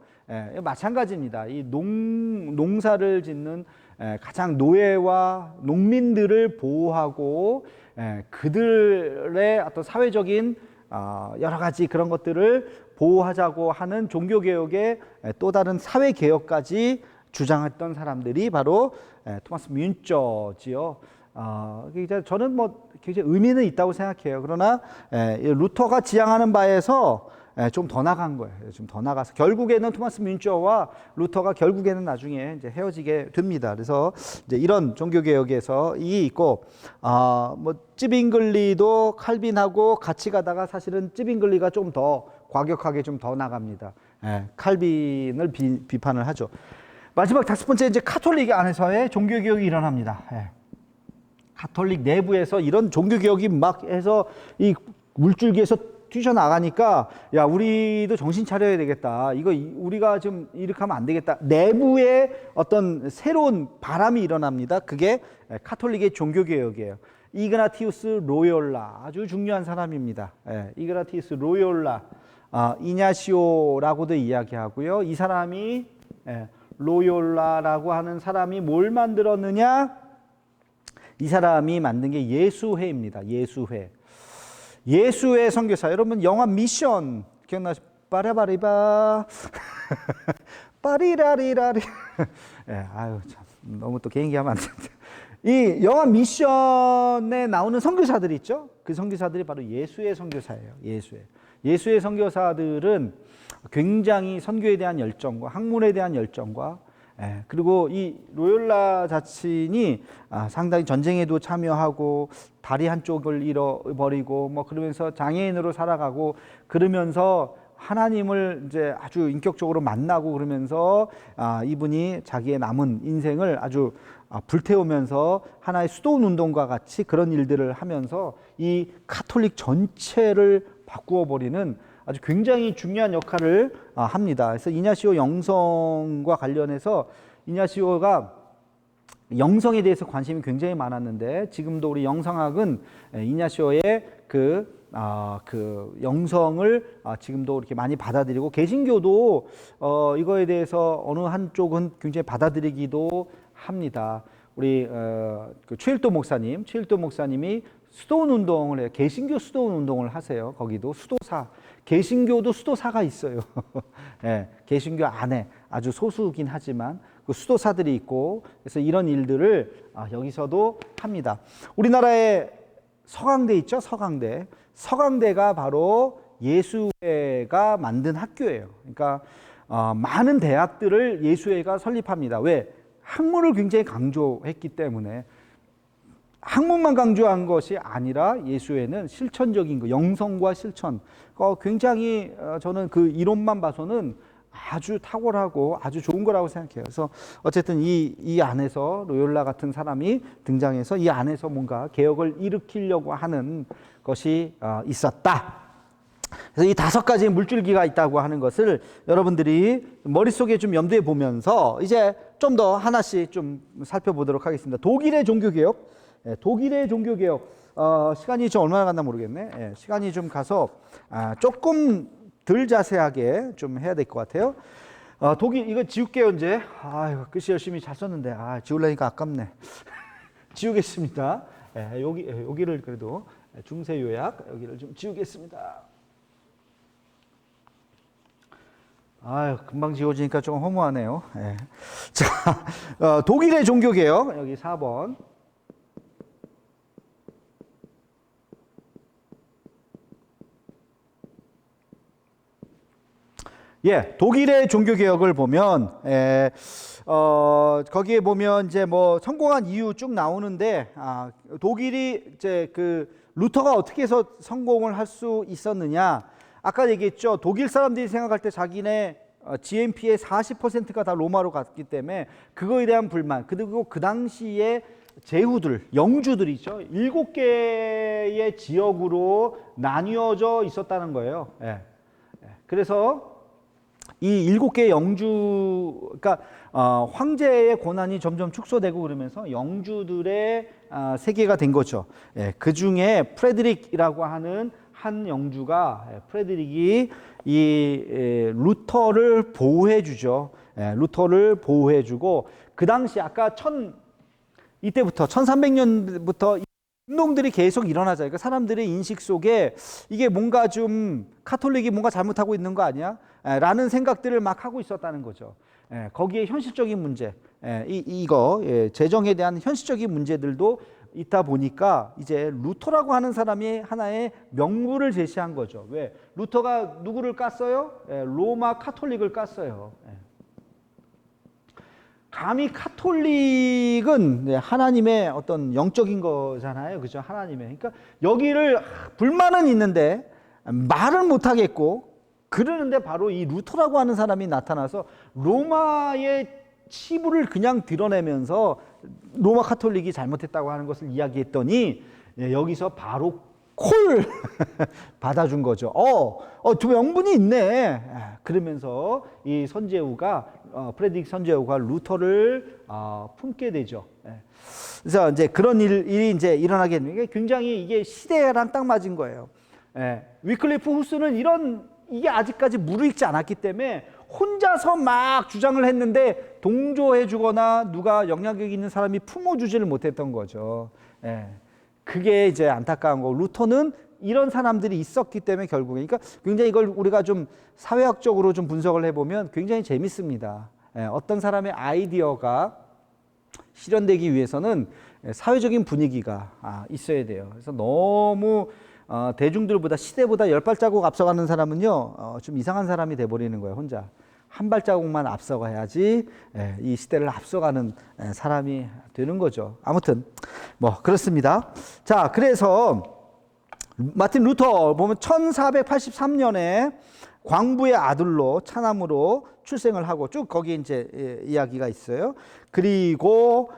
Speaker 1: 마찬가지입니다. 이 농사를 짓는 가장 노예와 농민들을 보호하고 그들의 어떤 사회적인 여러 가지 그런 것들을 보호하자고 하는 종교개혁의 또 다른 사회개혁까지 주장했던 사람들이 바로 토마스 뮌처지요. 저는 뭐 굉장히 의미는 있다고 생각해요. 그러나 루터가 지향하는 바에서 좀 더 나간 거예요. 좀 더 나가서 결국에는 토마스 뮌처와 루터가 결국에는 나중에 이제 헤어지게 됩니다. 그래서 이제 이런 종교 개혁에서 이 있고, 뭐 찌빙글리도 칼빈하고 같이 가다가 사실은 찌빙글리가 좀 더 과격하게 좀 더 나갑니다. 칼빈을 비판을 하죠. 마지막 다섯 번째, 이제 카톨릭 안에서의 종교 개혁이 일어납니다. 가톨릭 내부에서 이런 종교 개혁이 막 해서 이 물줄기에서 뛰쳐나가니까, 야, 우리도 정신 차려야 되겠다. 이거 우리가 좀 이렇게 하면 안 되겠다. 내부에 어떤 새로운 바람이 일어납니다. 그게 카톨릭의 종교 개혁이에요. 이그나티우스 로욜라, 아주 중요한 사람입니다. 이그나티우스 로욜라, 이냐시오라고도 이야기하고요. 이 사람이 로욜라라고 하는 사람이 뭘 만들었느냐? 이 사람이 만든 게 예수회입니다. 예수회 선교사. 여러분 영화 미션 기억나시죠? 빠라바리바 빠리라리라리. 아유 참 너무 또 개인기 하면 안 됩니다. 이 영화 미션에 나오는 선교사들 있죠? 그 선교사들이 바로 예수회 선교사예요. 예수회 선교사들은 굉장히 선교에 대한 열정과 학문에 대한 열정과 그리고 이 로욜라 자신이 상당히 전쟁에도 참여하고 다리 한쪽을 잃어버리고 뭐 그러면서 장애인으로 살아가고 그러면서 하나님을 이제 아주 인격적으로 만나고 그러면서 이분이 자기의 남은 인생을 아주 불태우면서 하나의 수도원 운동과 같이 그런 일들을 하면서 이 가톨릭 전체를 바꾸어 버리는 아주 굉장히 중요한 역할을 합니다. 그래서 이냐시오 영성과 관련해서 이냐시오가 영성에 대해서 관심이 굉장히 많았는데 지금도 우리 영성학은 이냐시오의 그 영성을 지금도 이렇게 많이 받아들이고 개신교도 이거에 대해서 어느 한쪽은 굉장히 받아들이기도 합니다. 우리 그 최일도 목사님이 수도원 운동을 해요. 개신교 수도원 운동을 하세요. 거기도 수도사, 개신교도 수도사가 있어요. 예, 개신교 안에 아주 소수긴 하지만 그 수도사들이 있고 그래서 이런 일들을 여기서도 합니다. 우리나라에 서강대 있죠? 서강대가 바로 예수회가 만든 학교예요. 그러니까 많은 대학들을 예수회가 설립합니다. 왜? 학문을 굉장히 강조했기 때문에. 학문만 강조한 것이 아니라 예수회는 실천적인 거, 영성과 실천, 굉장히 저는 그 이론만 봐서는 아주 탁월하고 아주 좋은 거라고 생각해요. 그래서 어쨌든 이 안에서 로욜라 같은 사람이 등장해서 이 안에서 뭔가 개혁을 일으키려고 하는 것이 있었다. 그래서 이 5가지의 물줄기가 있다고 하는 것을 여러분들이 머릿속에 좀 염두에 보면서 이제 좀 더 하나씩 좀 살펴보도록 하겠습니다. 독일의 종교개혁. 독일의 종교개혁. 시간이 좀 얼마나 갔나 모르겠네. 시간이 좀 가서 조금 덜 자세하게 좀 해야 될 것 같아요. 독일 이거 지울게요 이제. 글씨 열심히 잘 썼는데 지우려니까 아깝네. 지우겠습니다. 여기를 그래도 중세 요약 여기를 좀 지우겠습니다. 금방 지워지니까 조금 허무하네요. 자, 독일의 종교개혁 여기 4번. 독일의 종교개혁을 보면, 거기에 보면 이제 뭐 성공한 이유 쭉 나오는데, 독일이 이제 그 루터가 어떻게 해서 성공을 할 수 있었느냐. 아까 얘기했죠. 독일 사람들이 생각할 때 자기네 GNP의 40%가 다 로마로 갔기 때문에 그거에 대한 불만, 그리고 그 당시에 제후들, 영주들이죠. 7개의 지역으로 나뉘어져 있었다는 거예요. 그래서 이 7개의 영주, 그러니까 황제의 권한이 점점 축소되고 그러면서 영주들의 세계가 된 거죠. 그 중에 프레드릭이라고 하는 한 영주가 프레드릭이 이 루터를 보호해 주죠. 루터를 보호해 주고 그 당시 아까 이때부터 1300년부터 운동들이 계속 일어나잖아요. 그러니까 사람들의 인식 속에 이게 뭔가 좀 카톨릭이 뭔가 잘못하고 있는 거 아니야? 라는 생각들을 막 하고 있었다는 거죠. 거기에 현실적인 문제, 이거 재정에 대한 현실적인 문제들도 있다 보니까 이제 루터라고 하는 사람이 하나의 명분을 제시한 거죠. 왜? 루터가 누구를 깠어요? 로마 카톨릭을 깠어요. 감히 카톨릭은 하나님의 어떤 영적인 거잖아요. 그죠? 하나님의. 그러니까 여기를 불만은 있는데 말은 못 하겠고 그러는데 바로 이 루터라고 하는 사람이 나타나서 로마의 치부를 그냥 드러내면서 로마 카톨릭이 잘못했다고 하는 것을 이야기했더니 여기서 바로 콜 받아준 거죠. 두 명분이 있네. 그러면서 이 선제후가 프레드릭 선제후가 루터를 품게 되죠. 그래서 이제 그런 일이 이제 일어나게 되는 게 굉장히 이게 시대랑 딱 맞은 거예요. 위클리프 후스는 이게 아직까지 무르익지 않았기 때문에 혼자서 막 주장을 했는데 동조해주거나 누가 영향력 있는 사람이 품어주지를 못했던 거죠. 그게 이제 안타까운 거고 루터는 이런 사람들이 있었기 때문에 결국에 그러니까 굉장히 이걸 우리가 좀 사회학적으로 좀 분석을 해보면 굉장히 재밌습니다. 어떤 사람의 아이디어가 실현되기 위해서는 사회적인 분위기가 있어야 돼요. 그래서 너무 대중들보다 시대보다 10발자국 앞서가는 사람은요 좀 이상한 사람이 돼버리는 거예요. 혼자 한 발자국만 앞서가야지 이 시대를 앞서가는 사람이 되는 거죠. 아무튼 뭐 그렇습니다. 자, 그래서 마틴 루터 보면 1483년에 광부의 아들로 차남으로 출생을 하고 쭉 거기 이제 이야기가 있어요. 그리고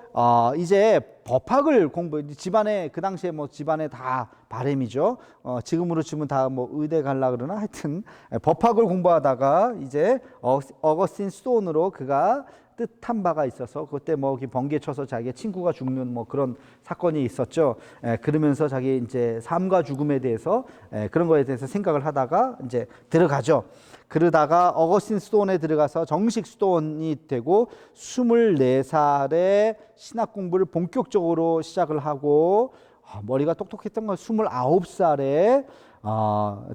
Speaker 1: 이제 법학을 집안에 그 당시에 뭐 집안에 다 바램이죠. 지금으로 치면 다 뭐 의대 갈라 그러나 하여튼 법학을 공부하다가 이제 어거스틴 스톤으로 그가 뜻한 바가 있어서 그때 뭐 번개 쳐서 자기 친구가 죽는 뭐 그런 사건이 있었죠. 그러면서 자기 이제 삶과 죽음에 대해서 그런 거에 대해서 생각을 하다가 이제 들어가죠. 그러다가 어거스틴 스톤에 들어가서 정식 스톤이 되고 24살에 신학 공부를 본격적으로 시작을 하고 머리가 똑똑했던 건 29살에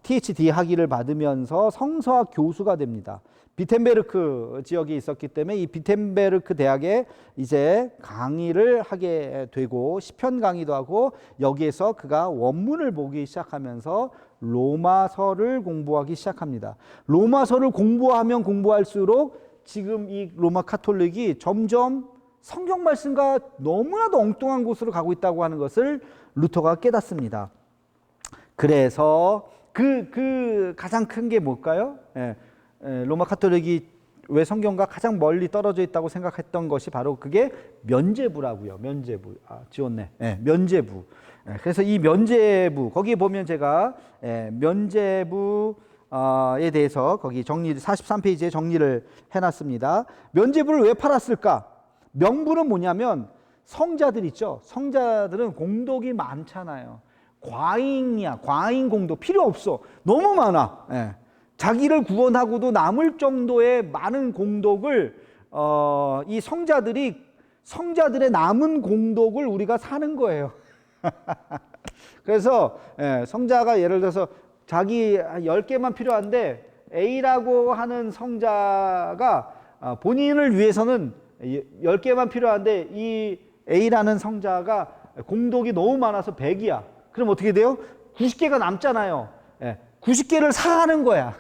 Speaker 1: THD 학위를 받으면서 성서학 교수가 됩니다. 비텐베르크 지역에 있었기 때문에 이 비텐베르크 대학에 이제 강의를 하게 되고 시편 강의도 하고 여기에서 그가 원문을 보기 시작하면서 로마서를 공부하기 시작합니다. 로마서를 공부하면 공부할수록 지금 이 로마 카톨릭이 점점 성경 말씀과 너무나도 엉뚱한 곳으로 가고 있다고 하는 것을 루터가 깨닫습니다. 그래서 그 가장 큰 게 뭘까요? 로마 카톨릭이 왜 성경과 가장 멀리 떨어져 있다고 생각했던 것이 바로 그게 면죄부라고요. 면죄부. 지웠네. 면죄부. 그래서 이 면죄부 거기에 보면 제가 면죄부에 대해서 거기 정리 43페이지에 정리를 해놨습니다. 면죄부를 왜 팔았을까? 명분은 뭐냐면 성자들 있죠. 성자들은 공덕이 많잖아요. 과잉 공덕 필요 없어. 너무 많아. 자기를 구원하고도 남을 정도의 많은 공덕을 이 성자들의 남은 공덕을 우리가 사는 거예요. 그래서 성자가 예를 들어서 자기 10개만 필요한데 A라고 하는 성자가 본인을 위해서는 10개만 필요한데 이 A라는 성자가 공덕이 너무 많아서 100이야. 그럼 어떻게 돼요? 90개가 남잖아요. 90개를 사가는 거야.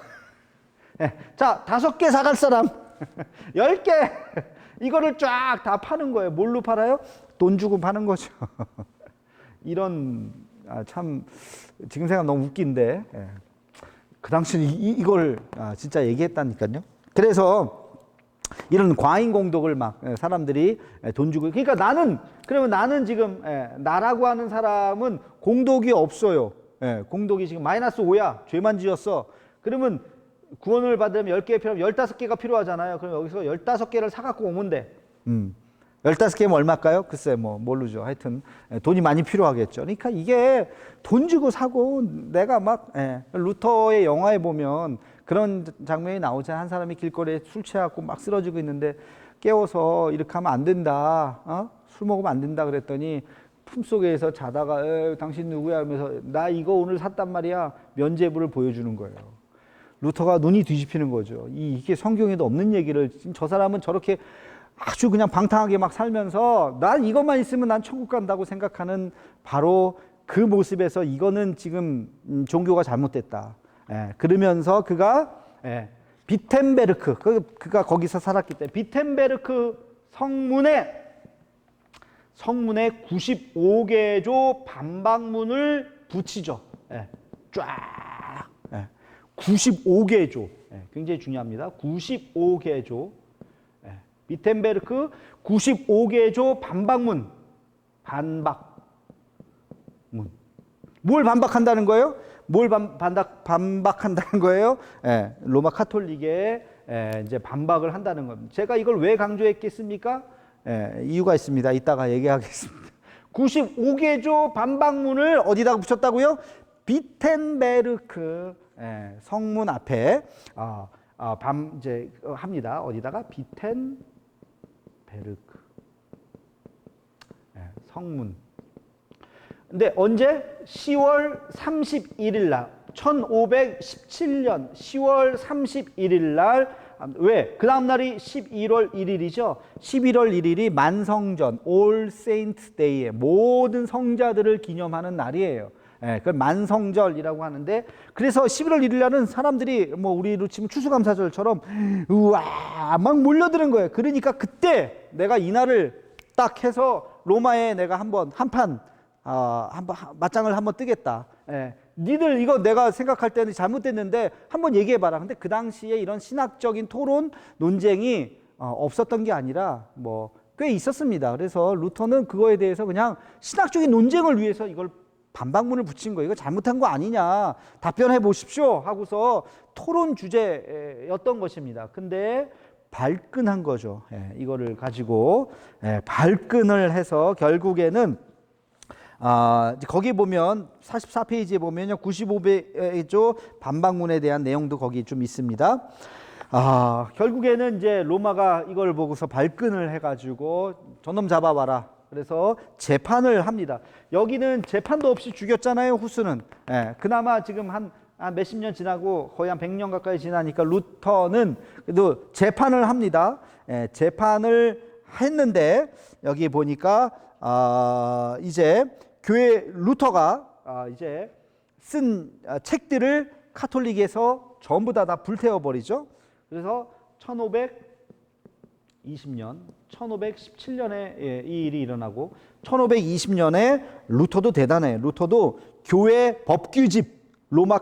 Speaker 1: 자, 5개 사갈 사람 10개 이거를 쫙 다 파는 거예요. 뭘로 팔아요? 돈 주고 파는 거죠. 이런 참 지금 생각 너무 웃긴데 그 당시는 이걸 진짜 얘기했다니까요. 그래서 이런 과잉 공덕을 막 사람들이 돈 주고 그러니까 그러면 나는 지금 나라고 하는 사람은 공덕이 없어요. 공덕이 지금 -5야. 죄만 지었어. 그러면 구원을 받으면 10개 필요하면 15개가 필요하잖아요. 그럼 여기서 15개를 사갖고 오면 돼. 15개면 얼마일까요? 글쎄 뭐 모르죠. 하여튼 돈이 많이 필요하겠죠. 그러니까 이게 돈 주고 사고 내가 막 루터의 영화에 보면 그런 장면이 나오잖아요. 한 사람이 길거리에 술 취해갖고 막 쓰러지고 있는데 깨워서 이렇게 하면 안 된다. 술 먹으면 안 된다 그랬더니 품속에서 자다가 당신 누구야 하면서 나 이거 오늘 샀단 말이야. 면죄부를 보여주는 거예요. 루터가 눈이 뒤집히는 거죠. 이게 성경에도 없는 얘기를 저 사람은 저렇게 아주 그냥 방탕하게 막 살면서 난 이것만 있으면 난 천국 간다고 생각하는 바로 그 모습에서 이거는 지금 종교가 잘못됐다. 그러면서 그가 비텐베르크 그가 거기서 살았기 때문에 비텐베르크 성문에 95개조 반박문을 붙이죠. 쫙 95개조 굉장히 중요합니다. 95개조 비텐베르크 95개조 반박문 뭘 반박한다는 거예요? 뭘 반박한다는 거예요? 로마 카톨릭에 이제 반박을 한다는 겁니다. 제가 이걸 왜 강조했겠습니까? 이유가 있습니다. 이따가 얘기하겠습니다. 95개조 반박문을 어디다가 붙였다고요? 비텐베르크 성문 앞에 이제 합니다. 어디다가 비텐베르크 성문. 근데 언제? 10월 31일 날 1517년 10월 31일 날 왜? 그 다음 날이 11월 1일이죠. 11월 1일이 만성전 All Saints Day에 모든 성자들을 기념하는 날이에요. 그걸 만성절이라고 하는데 그래서 11월 1일 날은 사람들이 뭐 우리로 치면 추수감사절처럼 우와 막 몰려드는 거예요. 그러니까 그때 내가 이 날을 딱 해서 로마에 내가 한번 맞짱을 한번 뜨겠다. 니들 이거 내가 생각할 때는 잘못됐는데 한번 얘기해봐라. 근데 그 당시에 이런 신학적인 토론 논쟁이 없었던 게 아니라 뭐 꽤 있었습니다. 그래서 루터는 그거에 대해서 그냥 신학적인 논쟁을 위해서 이걸 반박문을 붙인 거예요. 이거 잘못한 거 아니냐 답변해 보십시오 하고서 토론 주제였던 것입니다. 근데 발끈한 거죠. 이거를 가지고 발끈을 해서 결국에는 거기 보면 44페이지에 보면요 95페이지 반박문에 대한 내용도 거기 좀 있습니다. 결국에는 이제 로마가 이걸 보고서 발끈을 해가지고 저놈 잡아봐라. 그래서 재판을 합니다. 여기는 재판도 없이 죽였잖아요, 후스는. 그나마 지금 한 몇십 년 지나고 거의 한 100년 가까이 지나니까 루터는 그래도 재판을 합니다. 재판을 했는데 여기 보니까 이제 교회 루터가 이제 쓴 책들을 카톨릭에서 전부 다 불태워 버리죠. 그래서 1520년, 1517년에 이 일이 일어나고 1520년에 루터도 대단해. 루터도 교회 법규집 로마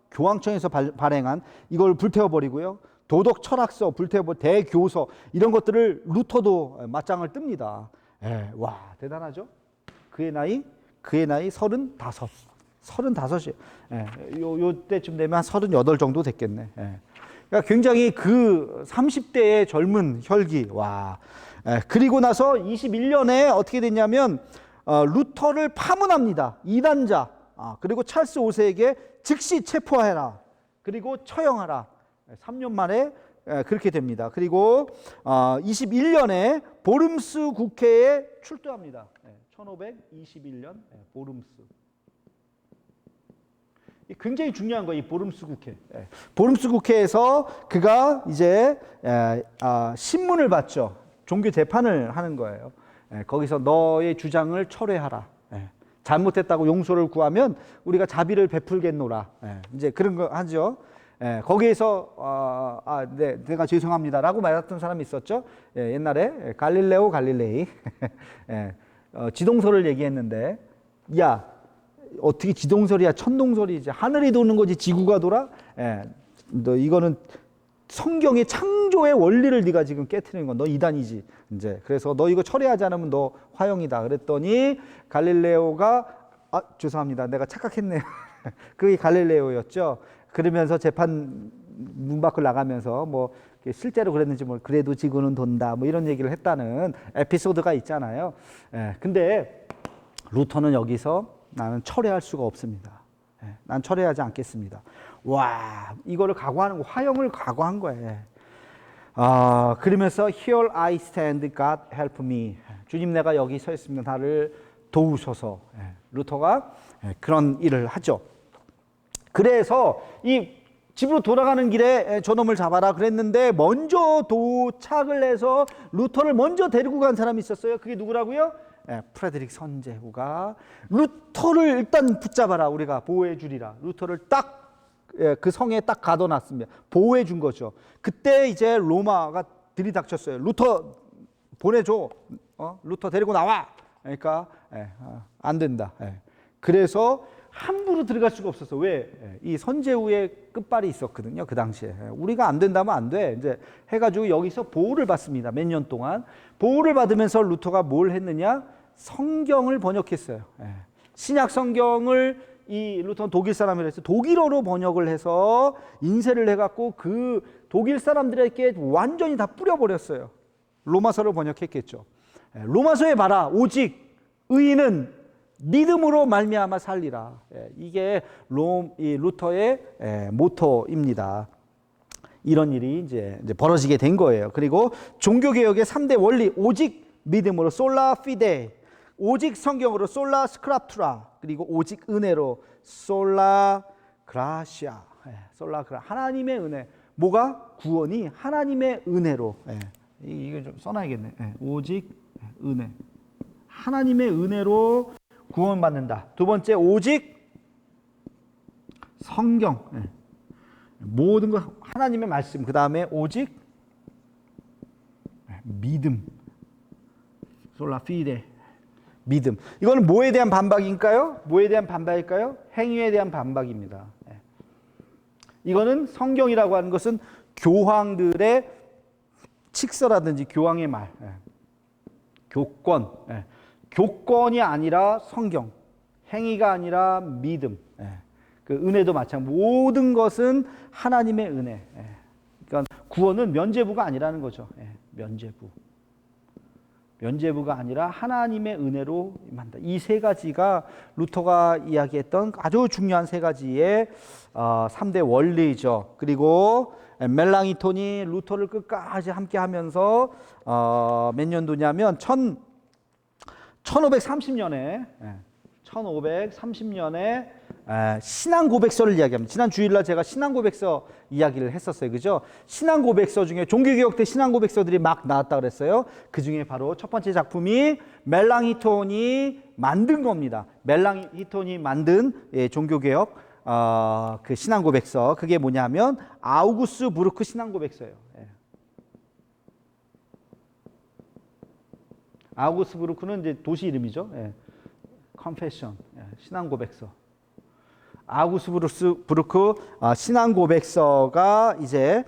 Speaker 1: 교황청에서 발행한 이걸 불태워 버리고요. 도덕 철학서 불태워 대교서 이런 것들을 루터도 맞짱을 뜹니다. 와 대단하죠. 그의 나이 35. 35이에요. 요때쯤 되면 한 38 정도 됐겠네. 그러니까 굉장히 그 30대의 젊은 혈기. 와. 그리고 나서 21년에 어떻게 됐냐면 루터를 파문합니다. 이단자. 그리고 찰스 5세에게 즉시 체포해라. 그리고 처형하라. 3년 만에 그렇게 됩니다. 그리고 21년에 보름스 국회에 출두합니다. 1521년 보름스. 굉장히 중요한 거예요. 이 보름스 국회. 보름스 국회에서 그가 이제 신문을 받죠. 종교 재판을 하는 거예요. 거기서 너의 주장을 철회하라. 잘못했다고 용서를 구하면 우리가 자비를 베풀겠노라. 이제 그런 거 하죠. 거기에서 네, 내가 죄송합니다라고 말했던 사람이 있었죠. 옛날에 갈릴레오 갈릴레이 지동설을 얘기했는데, 야 어떻게 지동설이야? 천동설이지. 하늘이 도는 거지 지구가 돌아? 너 이거는 성경의 창조의 원리를 네가 지금 깨트리는 건 너 이단이지. 이제 그래서 너 이거 철회하지 않으면 너 화형이다. 그랬더니 갈릴레오가 죄송합니다. 내가 착각했네요. 그게 갈릴레오였죠. 그러면서 재판 문 밖을 나가면서 뭐 실제로 그랬는지 뭐 그래도 지구는 돈다 뭐 이런 얘기를 했다는 에피소드가 있잖아요. 근데 루터는 여기서 나는 철회할 수가 없습니다. 난 철회하지 않겠습니다. 와, 이거를 각오하는 거, 화형을 각오한 거예요. 그러면서 Here I stand, God help me. 주님 내가 여기 서 있습니다. 나를 도우소서. 루터가 그런 일을 하죠. 그래서 이 집으로 돌아가는 길에 저놈을 잡아라 그랬는데 먼저 도착을 해서 루터를 먼저 데리고 간 사람이 있었어요. 그게 누구라고요? 프레드릭 선제후가 루터를 일단 붙잡아라. 우리가 보호해 주리라. 루터를 딱 그 성에 딱 가둬놨습니다. 보호해 준 거죠. 그때 이제 로마가 들이닥쳤어요. 루터 보내줘. 루터 데리고 나와. 그러니까 안 된다. 그래서 함부로 들어갈 수가 없었어. 왜? 이 선제후의 끝발이 있었거든요. 그 당시에. 우리가 안 된다면 안 돼. 이제 해가지고 여기서 보호를 받습니다. 몇 년 동안. 보호를 받으면서 루터가 뭘 했느냐? 성경을 번역했어요. 신약 성경을 이 루터는 독일 사람이라서 독일어로 번역을 해서 인쇄를 해갖고 그 독일 사람들에게 완전히 다 뿌려버렸어요. 로마서를 번역했겠죠. 로마서에 봐라. 오직 의인은 믿음으로 말미암아 살리라. 이게 이 루터의 모토입니다. 이런 일이 이제 벌어지게 된 거예요. 그리고 종교개혁의 3대 원리, 오직 믿음으로 솔라 피데, 오직 성경으로 솔라 스크랍투라, 그리고 오직 은혜로 솔라 그라시아. 솔라 그라, 하나님의 은혜. 뭐가? 구원이 하나님의 은혜로. 이거 좀 써놔야겠네. 오직 은혜. 하나님의 은혜로 구원받는다. 두 번째, 오직 성경. 모든 것 하나님의 말씀. 그 다음에 오직 믿음. 솔라 피데. 믿음. 이거는 뭐에 대한 반박일까요? 뭐에 대한 반박일까요? 행위에 대한 반박입니다. 이거는 성경이라고 하는 것은 교황들의 칙서라든지 교황의 말, 교권, 교권이 아니라 성경, 행위가 아니라 믿음, 그 은혜도 마찬가지. 모든 것은 하나님의 은혜. 그러니까 구원은 면죄부가 아니라는 거죠. 예, 면죄부. 면죄부가 아니라 하나님의 은혜로 임한다. 이 세 가지가 루터가 이야기했던 아주 중요한 세 가지의 3대 원리죠. 그리고 멜랑이톤이 루터를 끝까지 함께 하면서 몇 년도냐면 1530년에 신앙 고백서를 이야기합니다. 지난 주일날 제가 신앙 고백서 이야기를 했었어요. 그죠? 신앙 고백서 중에 종교개혁 때 신앙 고백서들이 막 나왔다 그랬어요. 그 중에 바로 첫 번째 작품이 멜랑이톤이 만든 겁니다. 멜랑이톤이 만든 종교개혁 그 신앙 고백서. 그게 뭐냐면 아우구스부르크 신앙 고백서예요. 아우구스부르크는 이제 도시 이름이죠. Confession, 신앙 고백서. 아우구스부르크 신앙 고백서가 이제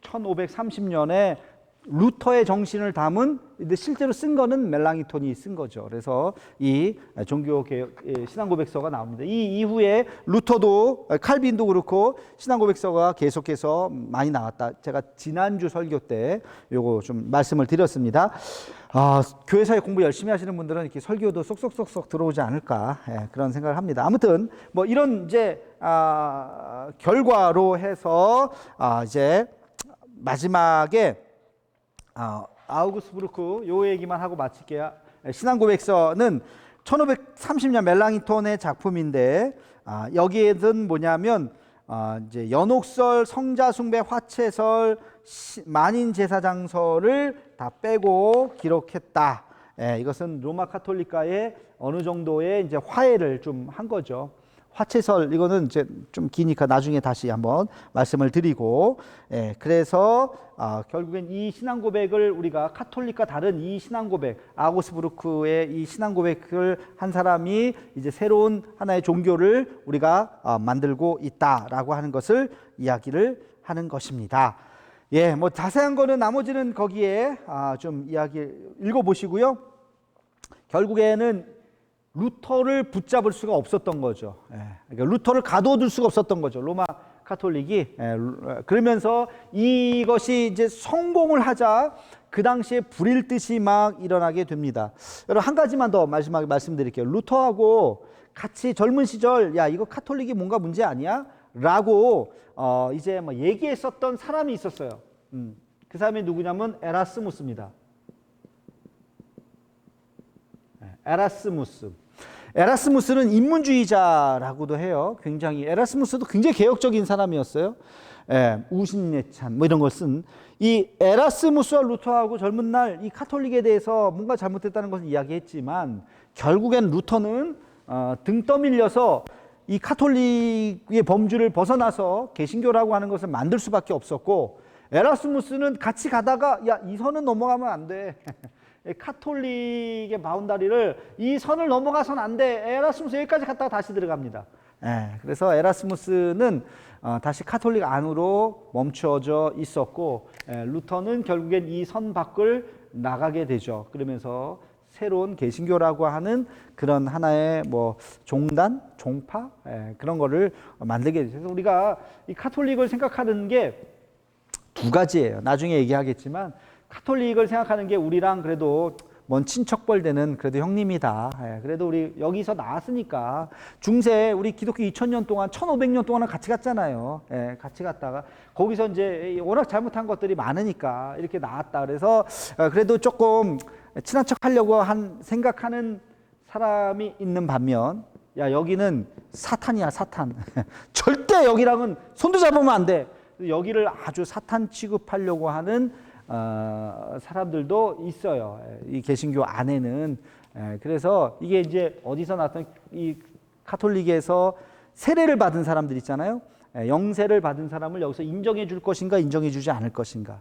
Speaker 1: 1530년에 루터의 정신을 담은, 근데 실제로 쓴 거는 멜랑이톤이 쓴 거죠. 그래서 이 종교개혁 신앙 고백서가 나옵니다. 이 이후에 루터도 칼빈도 그렇고 신앙 고백서가 계속해서 많이 나왔다. 제가 지난주 설교 때 요거 좀 말씀을 드렸습니다. 교회사에 공부 열심히 하시는 분들은 이렇게 설교도 쏙쏙쏙쏙 들어오지 않을까, 그런 생각을 합니다. 아무튼 뭐 이런 이제 결과로 해서 이제 마지막에 아우구스부르크 요 얘기만 하고 마칠게요. 신앙 고백서는 1530년 멜랑이톤의 작품인데 여기에는 뭐냐면 이제 연옥설, 성자숭배, 화채설, 만인제사장설을 다 빼고 기록했다. 이것은 로마 카톨릭과의 어느 정도의 이제 화해를 좀 한 거죠. 화채설 이거는 이제 좀 기니까 나중에 다시 한번 말씀을 드리고, 그래서 결국엔 이 신앙 고백을 우리가 카톨릭과 다른 이 신앙 고백, 아우구스부르크의 이 신앙 고백을 한 사람이 이제 새로운 하나의 종교를 우리가 만들고 있다라고 하는 것을 이야기를 하는 것입니다. 뭐 자세한 거는 나머지는 거기에 좀 이야기 읽어보시고요. 결국에는 루터를 붙잡을 수가 없었던 거죠. 그러니까 루터를 가둬둘 수가 없었던 거죠. 로마 카톨릭이. 그러면서 이것이 이제 성공을 하자 그 당시에 불일 듯이 막 일어나게 됩니다. 여러분 한 가지만 더 마지막에 말씀드릴게요. 루터하고 같이 젊은 시절 야 이거 카톨릭이 뭔가 문제 아니야? 라고 이제 막 얘기했었던 사람이 있었어요. 그 사람이 누구냐면 에라스무스입니다. 에라스무스는 인문주의자라고도 해요. 굉장히 에라스무스도 굉장히 개혁적인 사람이었어요. 우신예찬 뭐 이런 걸 쓴 이 에라스무스와 루터하고 젊은 날 이 카톨릭에 대해서 뭔가 잘못됐다는 것을 이야기했지만 결국엔 루터는 등 떠밀려서 이 카톨릭의 범주를 벗어나서 개신교라고 하는 것을 만들 수밖에 없었고, 에라스무스는 같이 가다가 야, 이 선은 넘어가면 안 돼. 카톨릭의 바운다리를 이 선을 넘어가선 안 돼. 에라스무스 여기까지 갔다가 다시 들어갑니다. 그래서 에라스무스는 다시 카톨릭 안으로 멈춰져 있었고, 루터는 결국엔 이 선 밖을 나가게 되죠. 그러면서 새로운 개신교라고 하는 그런 하나의 뭐 종단, 종파 그런 거를 만들게 되죠. 그래서 우리가 이 카톨릭을 생각하는 게 두 가지예요. 나중에 얘기하겠지만 카톨릭을 생각하는 게 우리랑 그래도 먼 친척벌 되는 그래도 형님이다. 그래도 우리 여기서 나왔으니까 중세 우리 기독교 2000년 동안 1500년 동안은 같이 갔잖아요. 같이 갔다가 거기서 이제 워낙 잘못한 것들이 많으니까 이렇게 나왔다. 그래서 그래도 조금 친한 척 하려고 생각하는 사람이 있는 반면, 야 여기는 사탄이야 사탄. 절대 여기랑은 손도 잡으면 안 돼. 여기를 아주 사탄 취급하려고 하는 사람들도 있어요. 이 개신교 안에는. 그래서 이게 이제 어디서 나왔던 이 카톨릭에서 세례를 받은 사람들 있잖아요. 영세를 받은 사람을 여기서 인정해 줄 것인가 인정해 주지 않을 것인가.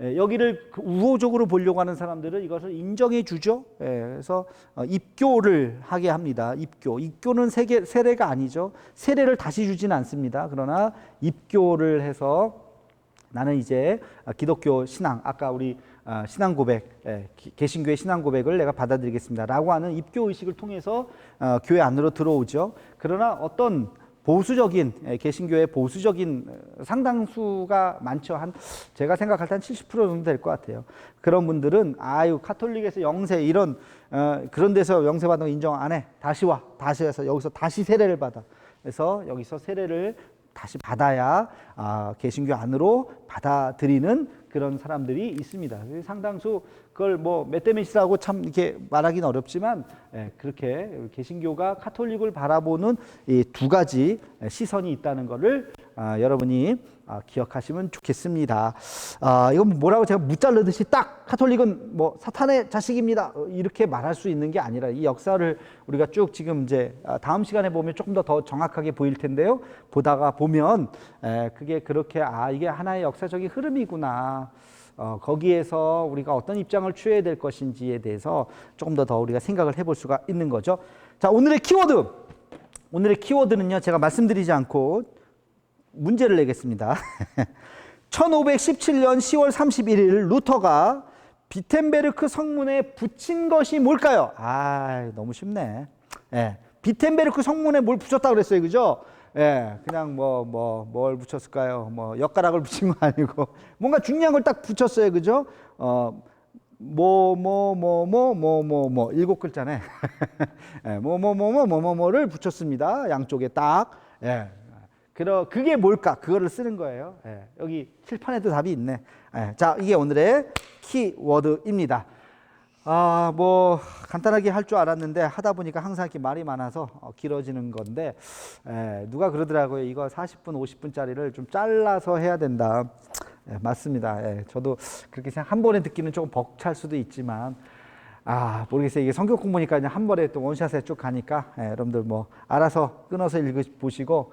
Speaker 1: 여기를 우호적으로 보려고 하는 사람들은 이것을 인정해 주죠. 그래서 입교를 하게 합니다. 입교는 세례가 아니죠. 세례를 다시 주지는 않습니다. 그러나 입교를 해서 나는 이제 기독교 신앙, 아까 우리 신앙 고백, 개신교의 신앙 고백을 내가 받아들이겠습니다 라고 하는 입교 의식을 통해서 교회 안으로 들어오죠. 그러나 어떤 보수적인 개신교의 보수적인 상당수가 많죠. 제가 생각할 때 한 70% 정도 될 것 같아요. 그런 분들은 아유 카톨릭에서 영세 이런 그런 데서 영세 받는 거 인정 안 해. 다시 와. 다시 해서 여기서 다시 세례를 받아. 그래서 여기서 세례를 다시 받아야 개신교 안으로 받아들이는 그런 사람들이 있습니다. 상당수 그걸 뭐 맷대메시라고 참 이렇게 말하기는 어렵지만 그렇게 개신교가 카톨릭을 바라보는 이 두 가지 시선이 있다는 것을 여러분이 기억하시면 좋겠습니다. 이건 뭐라고 제가 무자르듯이 딱 카톨릭은 뭐 사탄의 자식입니다 이렇게 말할 수 있는 게 아니라 이 역사를 우리가 쭉 지금 이제 다음 시간에 보면 조금 더 정확하게 보일 텐데요. 보다가 보면 그게 그렇게 이게 하나의 역사적인 흐름이구나. 거기에서 우리가 어떤 입장을 취해야 될 것인지에 대해서 조금 더 우리가 생각을 해볼 수가 있는 거죠. 자, 오늘의 키워드는요. 제가 말씀드리지 않고 문제를 내겠습니다. 1517년 10월 31일 루터가 비텐베르크 성문에 붙인 것이 뭘까요? 너무 쉽네. 비텐베르크 성문에 뭘 붙였다 그랬어요, 그죠? 그냥 뭘 붙였을까요? 엿가락을 붙인 거 아니고 뭔가 중요한 걸 딱 붙였어요, 그죠? 일곱 글자네. 뭐를 붙였습니다. 양쪽에 딱. 그게 뭘까? 그거를 쓰는 거예요. 여기 칠판에도 답이 있네. 자, 이게 오늘의 키워드입니다. 간단하게 할 줄 알았는데 하다 보니까 항상 이렇게 말이 많아서 길어지는 건데, 누가 그러더라고요. 이거 40분, 50분짜리를 좀 잘라서 해야 된다. 맞습니다. 저도 그렇게 한 번에 듣기는 조금 벅찰 수도 있지만, 모르겠어요. 이게 성경 공부니까 그냥 한 번에 또 원샷에 쭉 가니까, 여러분들 알아서 끊어서 읽으시고,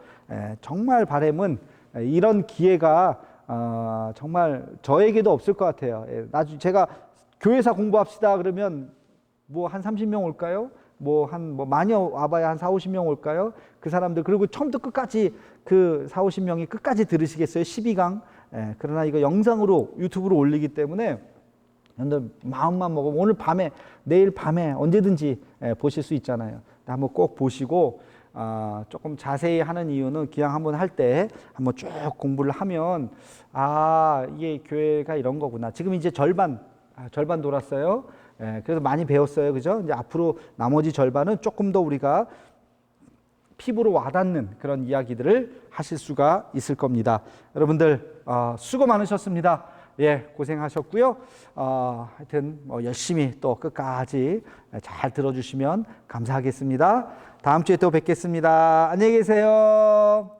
Speaker 1: 정말 바람은 이런 기회가 정말 저에게도 없을 것 같아요. 나중에 제가 교회사 공부합시다 그러면 한 30명 올까요? 많이 와봐야 한 4, 50명 올까요? 그 사람들 그리고 처음부터 끝까지 그 4, 50명이 끝까지 들으시겠어요? 12강. 그러나 이거 영상으로 유튜브로 올리기 때문에 여러분들 마음만 먹으면 오늘 밤에 내일 밤에 언제든지 보실 수 있잖아요. 한번 꼭 보시고 조금 자세히 하는 이유는 기왕 한번 할 때 한번 쭉 공부를 하면 이게 교회가 이런 거구나. 지금 이제 절반 돌았어요. 그래서 많이 배웠어요. 그죠? 이제 앞으로 나머지 절반은 조금 더 우리가 피부로 와닿는 그런 이야기들을 하실 수가 있을 겁니다. 여러분들 수고 많으셨습니다. 고생하셨고요. 하여튼 열심히 또 끝까지 잘 들어주시면 감사하겠습니다. 다음 주에 또 뵙겠습니다. 안녕히 계세요.